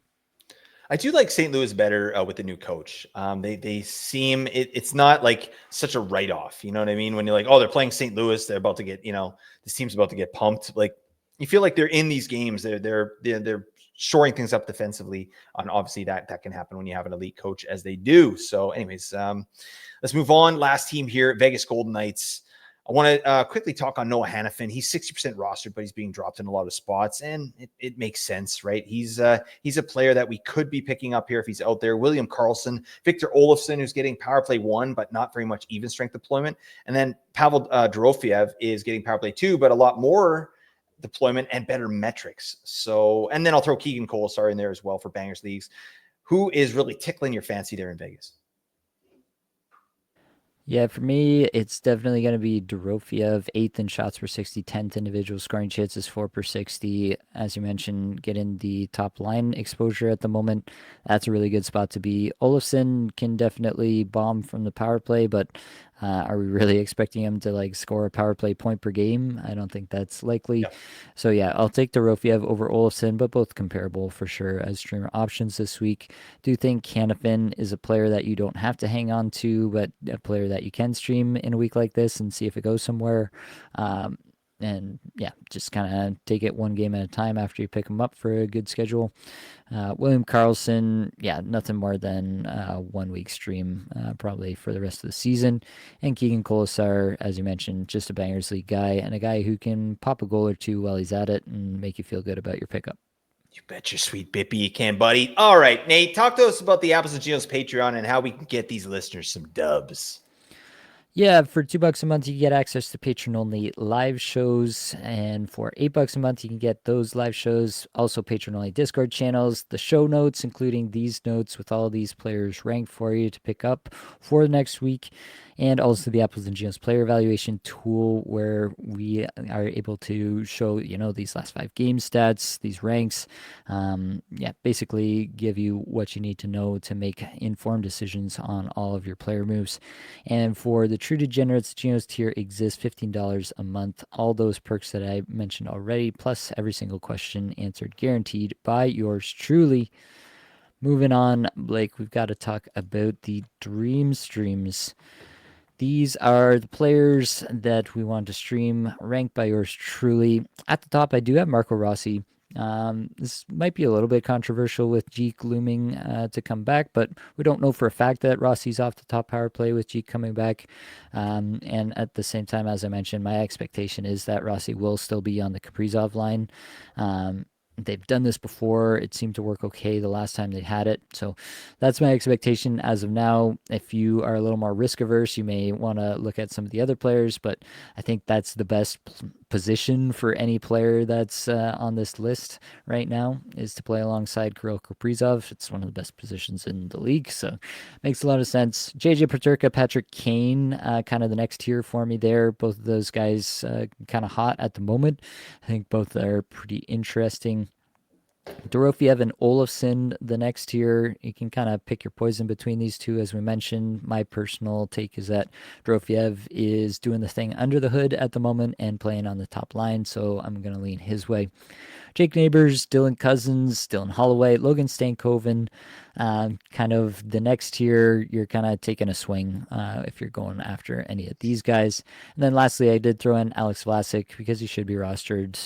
Speaker 2: I do like St. Louis better with the new coach. They seem it's not like such a write off. You know what I mean? When you're like, oh, they're playing St. Louis, they're about to get, this team's about to get pumped. Like you feel like they're in these games. They're shoring things up defensively. And obviously that can happen when you have an elite coach, as they do. So, anyways, let's move on. Last team here, Vegas Golden Knights. I want to quickly talk on Noah Hannafin. He's 60% rostered, but he's being dropped in a lot of spots, and it makes sense, right? He's a player that we could be picking up here if he's out there. William Karlsson, Victor Olofsson, who's getting power play 1, but not very much even strength deployment. And then Pavel Dorofeyev is getting power play 2, but a lot more deployment and better metrics. So, and then I'll throw Keegan Kolesar in there as well for Bangers Leagues. Who is really tickling your fancy there in Vegas?
Speaker 1: Yeah, for me, it's definitely going to be Dorofeyev, 8th in shots per 60, 10th individual scoring chances, 4 per 60. As you mentioned, getting the top line exposure at the moment. That's a really good spot to be. Olofsson can definitely bomb from the power play, but Are we really expecting him to like score a power play point per game? I don't think that's likely. So yeah, I'll take Dorofiev over Olofsson, but both comparable for sure as streamer options this week. Do think Hanifin is a player that you don't have to hang on to, but a player that you can stream in a week like this and see if it goes somewhere. Um, and yeah, just kind of take it one game at a time after you pick them up for a good schedule. William Carlson, yeah, nothing more than 1 week stream probably for the rest of the season. And Keegan Colasar, as you mentioned, just a bangers league guy and a guy who can pop a goal or two while he's at it and make you feel good about your pickup.
Speaker 2: You bet your sweet bippy you can, buddy. All right, Nate, talk to us about the Apples and Genos Patreon and how we can get these listeners some dubs.
Speaker 1: Yeah, for $2 a month, you get access to patron only live shows. And for $8 a month, you can get those live shows, also patron only Discord channels, the show notes, including these notes with all these players ranked for you to pick up for the next week, and also the Apples and Genos player evaluation tool, where we are able to show, these last 5 game stats, these ranks. Yeah, basically give you what you need to know to make informed decisions on all of your player moves. And for the True Degenerates, Genos tier exists $15 a month. All those perks that I mentioned already, plus every single question answered guaranteed by yours truly. Moving on, Blake, we've got to talk about the Dream Streams. These are the players that we want to stream, ranked by yours truly. At the top, I do have Marco Rossi. This might be a little bit controversial with Jeek looming to come back, but we don't know for a fact that Rossi's off the top power play with Jeek coming back. And at the same time, as I mentioned, my expectation is that Rossi will still be on the Kaprizov line. They've done this before. It seemed to work okay the last time they had it. So that's my expectation as of now. If you are a little more risk averse, you may want to look at some of the other players, but I think that's the best position for any player that's on this list right now, is to play alongside Kirill Kaprizov. It's one of the best positions in the league, so makes a lot of sense. JJ Paterka, Patrick Kane, kind of the next tier for me there. Both of those guys kind of hot at the moment. I think both are pretty interesting. Dorofiev and Olofsson, the next tier. You can kind of pick your poison between these two, as we mentioned. My personal take is that Dorofiev is doing the thing under the hood at the moment and playing on the top line, so I'm going to lean his way. Jake Neighbors, Dylan Cousins, Dylan Holloway, Logan Stankoven. Kind of the next tier, you're kind of taking a swing if you're going after any of these guys. And then lastly, I did throw in Alex Vlasic because he should be rostered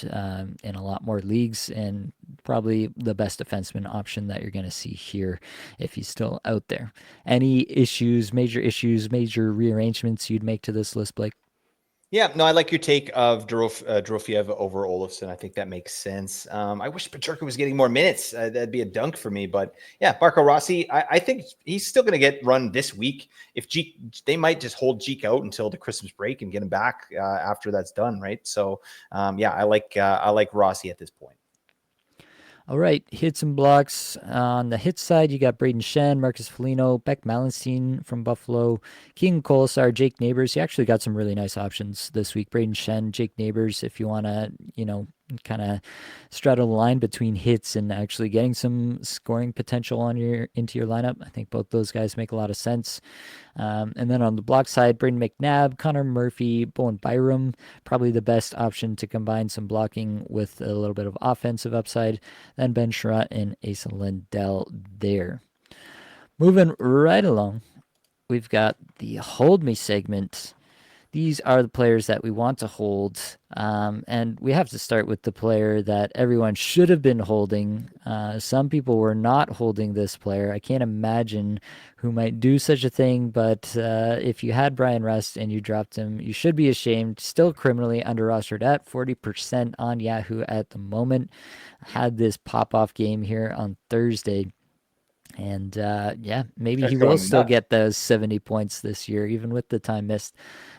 Speaker 1: in a lot more leagues and probably the best defenseman option that you're going to see here if he's still out there. Any issues, major rearrangements you'd make to this list, Blake?
Speaker 2: Yeah, no, I like your take of Dorofiev over Olofsson. I think that makes sense. I wish Paterka was getting more minutes. That'd be a dunk for me. But yeah, Marco Rossi, I think he's still going to get run this week. If they might just hold Jeek out until the Christmas break and get him back after that's done, right? So yeah, I like Rossi at this point.
Speaker 1: All right, hits and blocks. On the hit side, you got Braden Shen, Marcus Foligno, Beck Malenstein from Buffalo, King Colasar, Jake Neighbors. You actually got some really nice options this week. Braden Shen, Jake Neighbors, if you want to, kind of straddle the line between hits and actually getting some scoring potential into your lineup. I think both those guys make a lot of sense. And then on the block side, Braden McNabb, Connor Murphy, Bowen Byram, probably the best option to combine some blocking with a little bit of offensive upside. Then Ben Sherratt and Asa Lindell there. Moving right along, we've got the Hold Me segment. These are the players that we want to hold. And we have to start with the player that everyone should have been holding. Some people were not holding this player. I can't imagine who might do such a thing, but if you had Brian Rust and you dropped him, you should be ashamed. Still criminally under rostered at 40% on Yahoo at the moment. Had this pop off game here on Thursday. And yeah, maybe he will still get those 70 points this year, even with the time missed.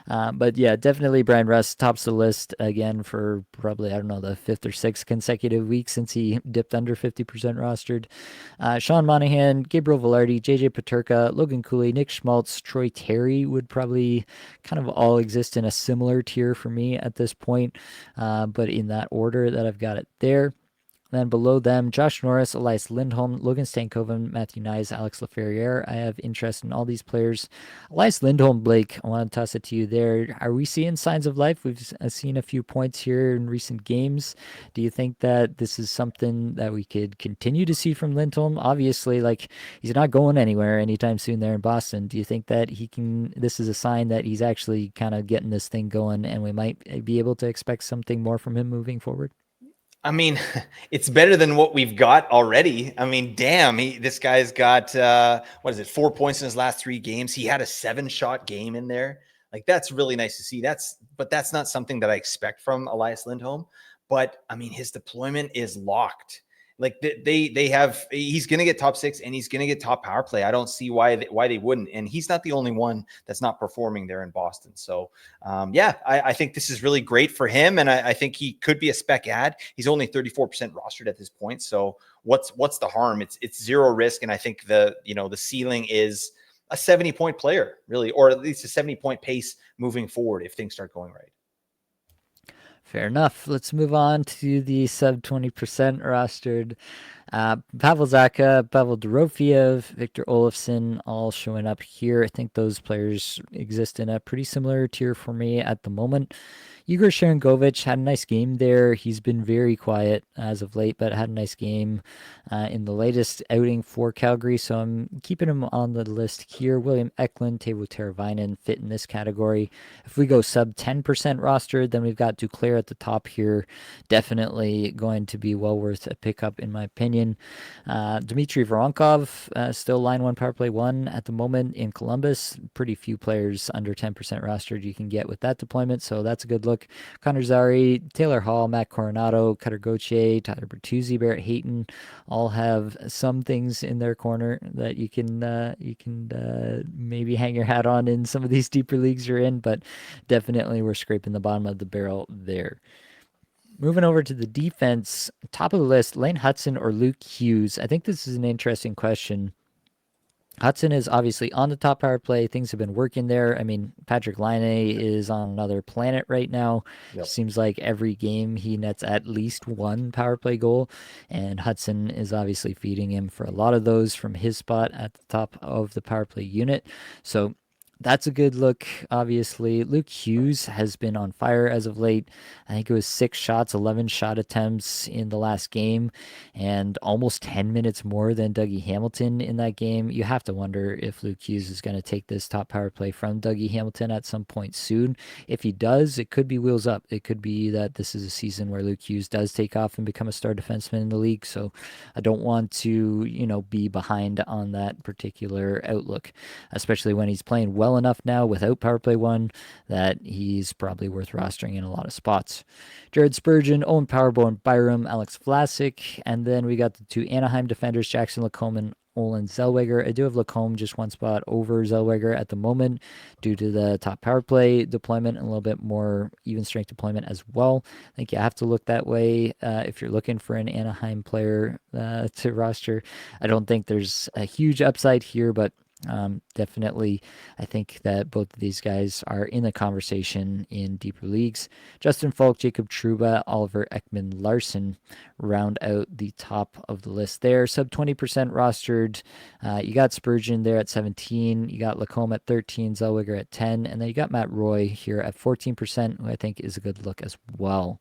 Speaker 1: But yeah, definitely Brian Rust tops the list again for probably, I don't know, the fifth or sixth consecutive week since he dipped under 50% rostered. Sean Monahan, Gabriel Velarde, JJ Paterka, Logan Cooley, Nick Schmaltz, Troy Terry would probably kind of all exist in a similar tier for me at this point, but in that order that I've got it there. Then below them, Josh Norris, Elias Lindholm, Logan Stankoven, Matthew Nyes, Alex Laferriere. I have interest in all these players. Elias Lindholm, Blake, I want to toss it to you there. Are we seeing signs of life? We've seen a few points here in recent games. Do you think that this is something that we could continue to see from Lindholm? Obviously, like he's not going anywhere anytime soon there in Boston. Do you think that he can? This is a sign that he's actually kind of getting this thing going, and we might be able to expect something more from him moving forward?
Speaker 2: I mean, it's better than what we've got already. I mean, damn, this guy's got what is it, 4 points in his last 3 games. He had a 7-shot game in there. Like that's really nice to see. But that's not something that I expect from Elias Lindholm. But I mean, his deployment is locked. Like they have, he's going to get top 6 and he's going to get top power play. I don't see why they wouldn't. And he's not the only one that's not performing there in Boston. So yeah, I think this is really great for him, and I think he could be a spec ad. He's only 34% rostered at this point. So what's the harm? It's zero risk, and I think the ceiling is a 70-point player, really, or at least a 70-point pace moving forward if things start going right.
Speaker 1: Fair enough. Let's move on to the sub 20% rostered. Pavel Zacha, Pavel Dorofiev, Victor Olofsson, all showing up here. I think those players exist in a pretty similar tier for me at the moment. Igor Sharangovich had a nice game there. He's been very quiet as of late, but had a nice game in the latest outing for Calgary, so I'm keeping him on the list here. William Eklund, Teuvo Teravainen fit in this category. If we go sub 10% roster, then we've got Duclair at the top here. Definitely going to be well worth a pickup, in my opinion. Dmitry Voronkov, still line 1, power play 1 at the moment in Columbus. Pretty few players under 10% rostered you can get with that deployment, so that's a good look. Connor Zary, Taylor Hall, Matt Coronado, Cutter Gauthier, Tyler Bertuzzi, Barrett Hayton, all have some things in their corner that you can maybe hang your hat on in some of these deeper leagues you're in, but definitely we're scraping the bottom of the barrel there. Moving over to the defense, top of the list, Lane Hudson or Luke Hughes. I think this is an interesting question. Hudson is obviously on the top power play. Things have been working there. I mean, Patrick Laine is on another planet right now.
Speaker 2: Yep.
Speaker 1: Seems like every game he nets at least one power play goal, and Hudson is obviously feeding him for a lot of those from his spot at the top of the power play unit. So that's a good look, obviously. Luke Hughes has been on fire as of late. I think it was 6 shots, 11 shot attempts in the last game, and almost 10 minutes more than Dougie Hamilton in that game. You have to wonder if Luke Hughes is going to take this top power play from Dougie Hamilton at some point soon. If he does, it could be wheels up. It could be that this is a season where Luke Hughes does take off and become a star defenseman in the league. So I don't want to, be behind on that particular outlook, especially when he's playing well enough now without power play 1 that he's probably worth rostering in a lot of spots. Jared Spurgeon, Owen Powerborn, Byram, Alex Vlasic, and then we got the 2 Anaheim defenders, Jackson Lacombe and Olin Zellweger. I do have Lacombe just 1 spot over Zellweger at the moment due to the top power play deployment and a little bit more even strength deployment as well. I think you have to look that way if you're looking for an Anaheim player to roster. I don't think there's a huge upside here, but definitely, I think that both of these guys are in the conversation in deeper leagues. Justin Falk, Jacob Trouba, Oliver Ekman Larson round out the top of the list there. Sub 20% rostered. You got Spurgeon there at 17. You got Lacombe at 13, Zellweger at 10, and then you got Matt Roy here at 14%, who I think is a good look as well.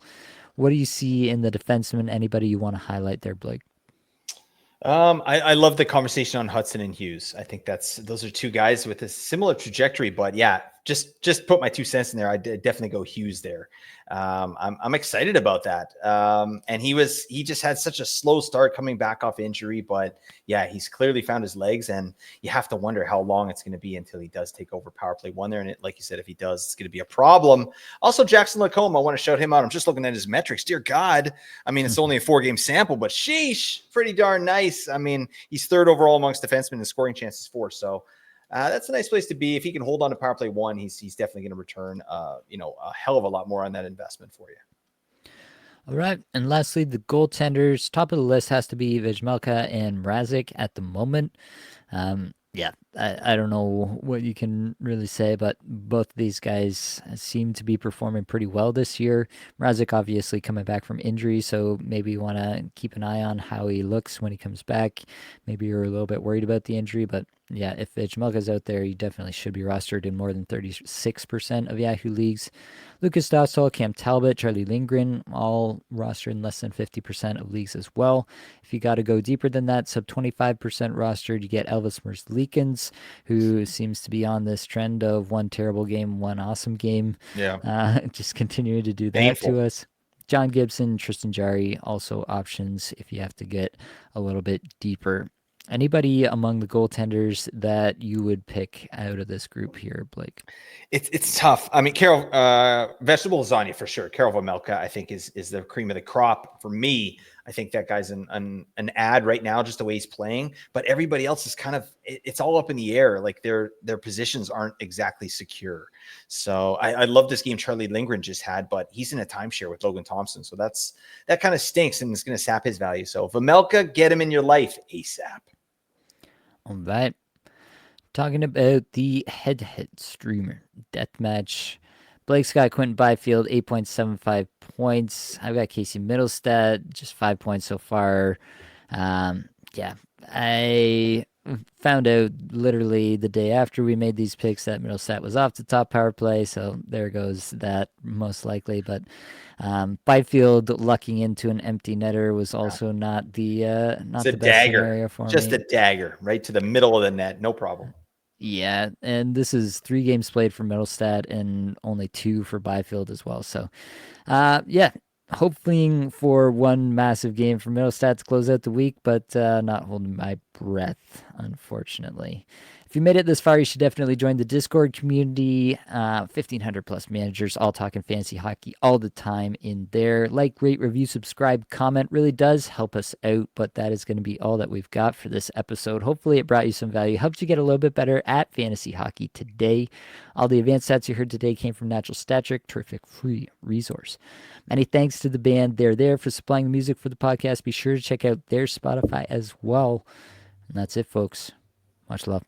Speaker 1: What do you see in the defenseman? Anybody you want to highlight there, Blake?
Speaker 2: I love the conversation on Hudson and Hughes. I think those are 2 guys with a similar trajectory, but yeah, just put my 2 cents in there. I definitely go Hughes there. I'm excited about that. And he just had such a slow start coming back off injury, but yeah, he's clearly found his legs, and you have to wonder how long it's going to be until he does take over power play 1 there. And like you said, if he does, it's going to be a problem. Also, Jackson Lacombe, I want to shout him out. I'm just looking at his metrics. Dear God. I mean, it's only a 4-game sample, but sheesh, pretty darn nice. I mean, he's 3rd overall amongst defensemen in scoring chances for. So that's a nice place to be. If he can hold on to power play 1, he's definitely going to return, a hell of a lot more on that investment for you.
Speaker 1: All right. And lastly, the goaltenders. Top of the list has to be Vejmelka and Mrazek at the moment. Yeah, I don't know what you can really say, but both of these guys seem to be performing pretty well this year. Mrazek obviously coming back from injury, so maybe you want to keep an eye on how he looks when he comes back. Maybe you're a little bit worried about the injury, but yeah, if Jamelka's out there, you definitely should be rostered in more than 36% of Yahoo leagues. Lucas Dostal, Cam Talbot, Charlie Lindgren, all rostered in less than 50% of leagues as well. If you got to go deeper than that, sub 25% rostered, you get Elvis Merzlikins, who seems to be on this trend of one terrible game, one awesome game,
Speaker 2: Yeah.
Speaker 1: just continuing to do that
Speaker 2: Painful.
Speaker 1: to us. John Gibson, Tristan Jarry, also options if you have to get a little bit deeper. Anybody among the goaltenders that you would pick out of this group here, Blake?
Speaker 2: It's tough. I mean, Carol, vegetable lasagna for sure. Carol Vomelka, I think, is the cream of the crop for me. I think that guy's an ad right now, just the way he's playing. But everybody else is kind of it's all up in the air. Like their positions aren't exactly secure. So I love this game Charlie Lindgren just had, but he's in a timeshare with Logan Thompson, so that kind of stinks and it's going to sap his value. So Vomelka, get him in your life ASAP.
Speaker 1: All right. Talking about the head-to-head streamer deathmatch. Blake's got Quentin Byfield, 8.75 points. I've got Casey Middlestat, just 5 points so far. Yeah, I found out literally the day after we made these picks that Middlestat was off the top power play, so there goes that most likely. But Byfield lucking into an empty netter was also
Speaker 2: It's
Speaker 1: not
Speaker 2: a
Speaker 1: the best
Speaker 2: dagger,
Speaker 1: scenario for
Speaker 2: just
Speaker 1: me.
Speaker 2: a dagger right to the middle of the net. No problem.
Speaker 1: Yeah, and this is 3 games played for Middlestat and only 2 for Byfield as well. So, yeah, hoping for one massive game for Middlestat to close out the week, but not holding my breath, unfortunately. If you made it this far, you should definitely join the Discord community. 1,500 plus managers, all talking fantasy hockey all the time in there. Like, rate, review, subscribe, comment really does help us out, but that is going to be all that we've got for this episode. Hopefully, it brought you some value, helped you get a little bit better at fantasy hockey today. All the advanced stats you heard today came from Natural Stat Trick, terrific free resource. Many thanks to the band. They're there for supplying the music for the podcast. Be sure to check out their Spotify as well. And that's it, folks. Much love.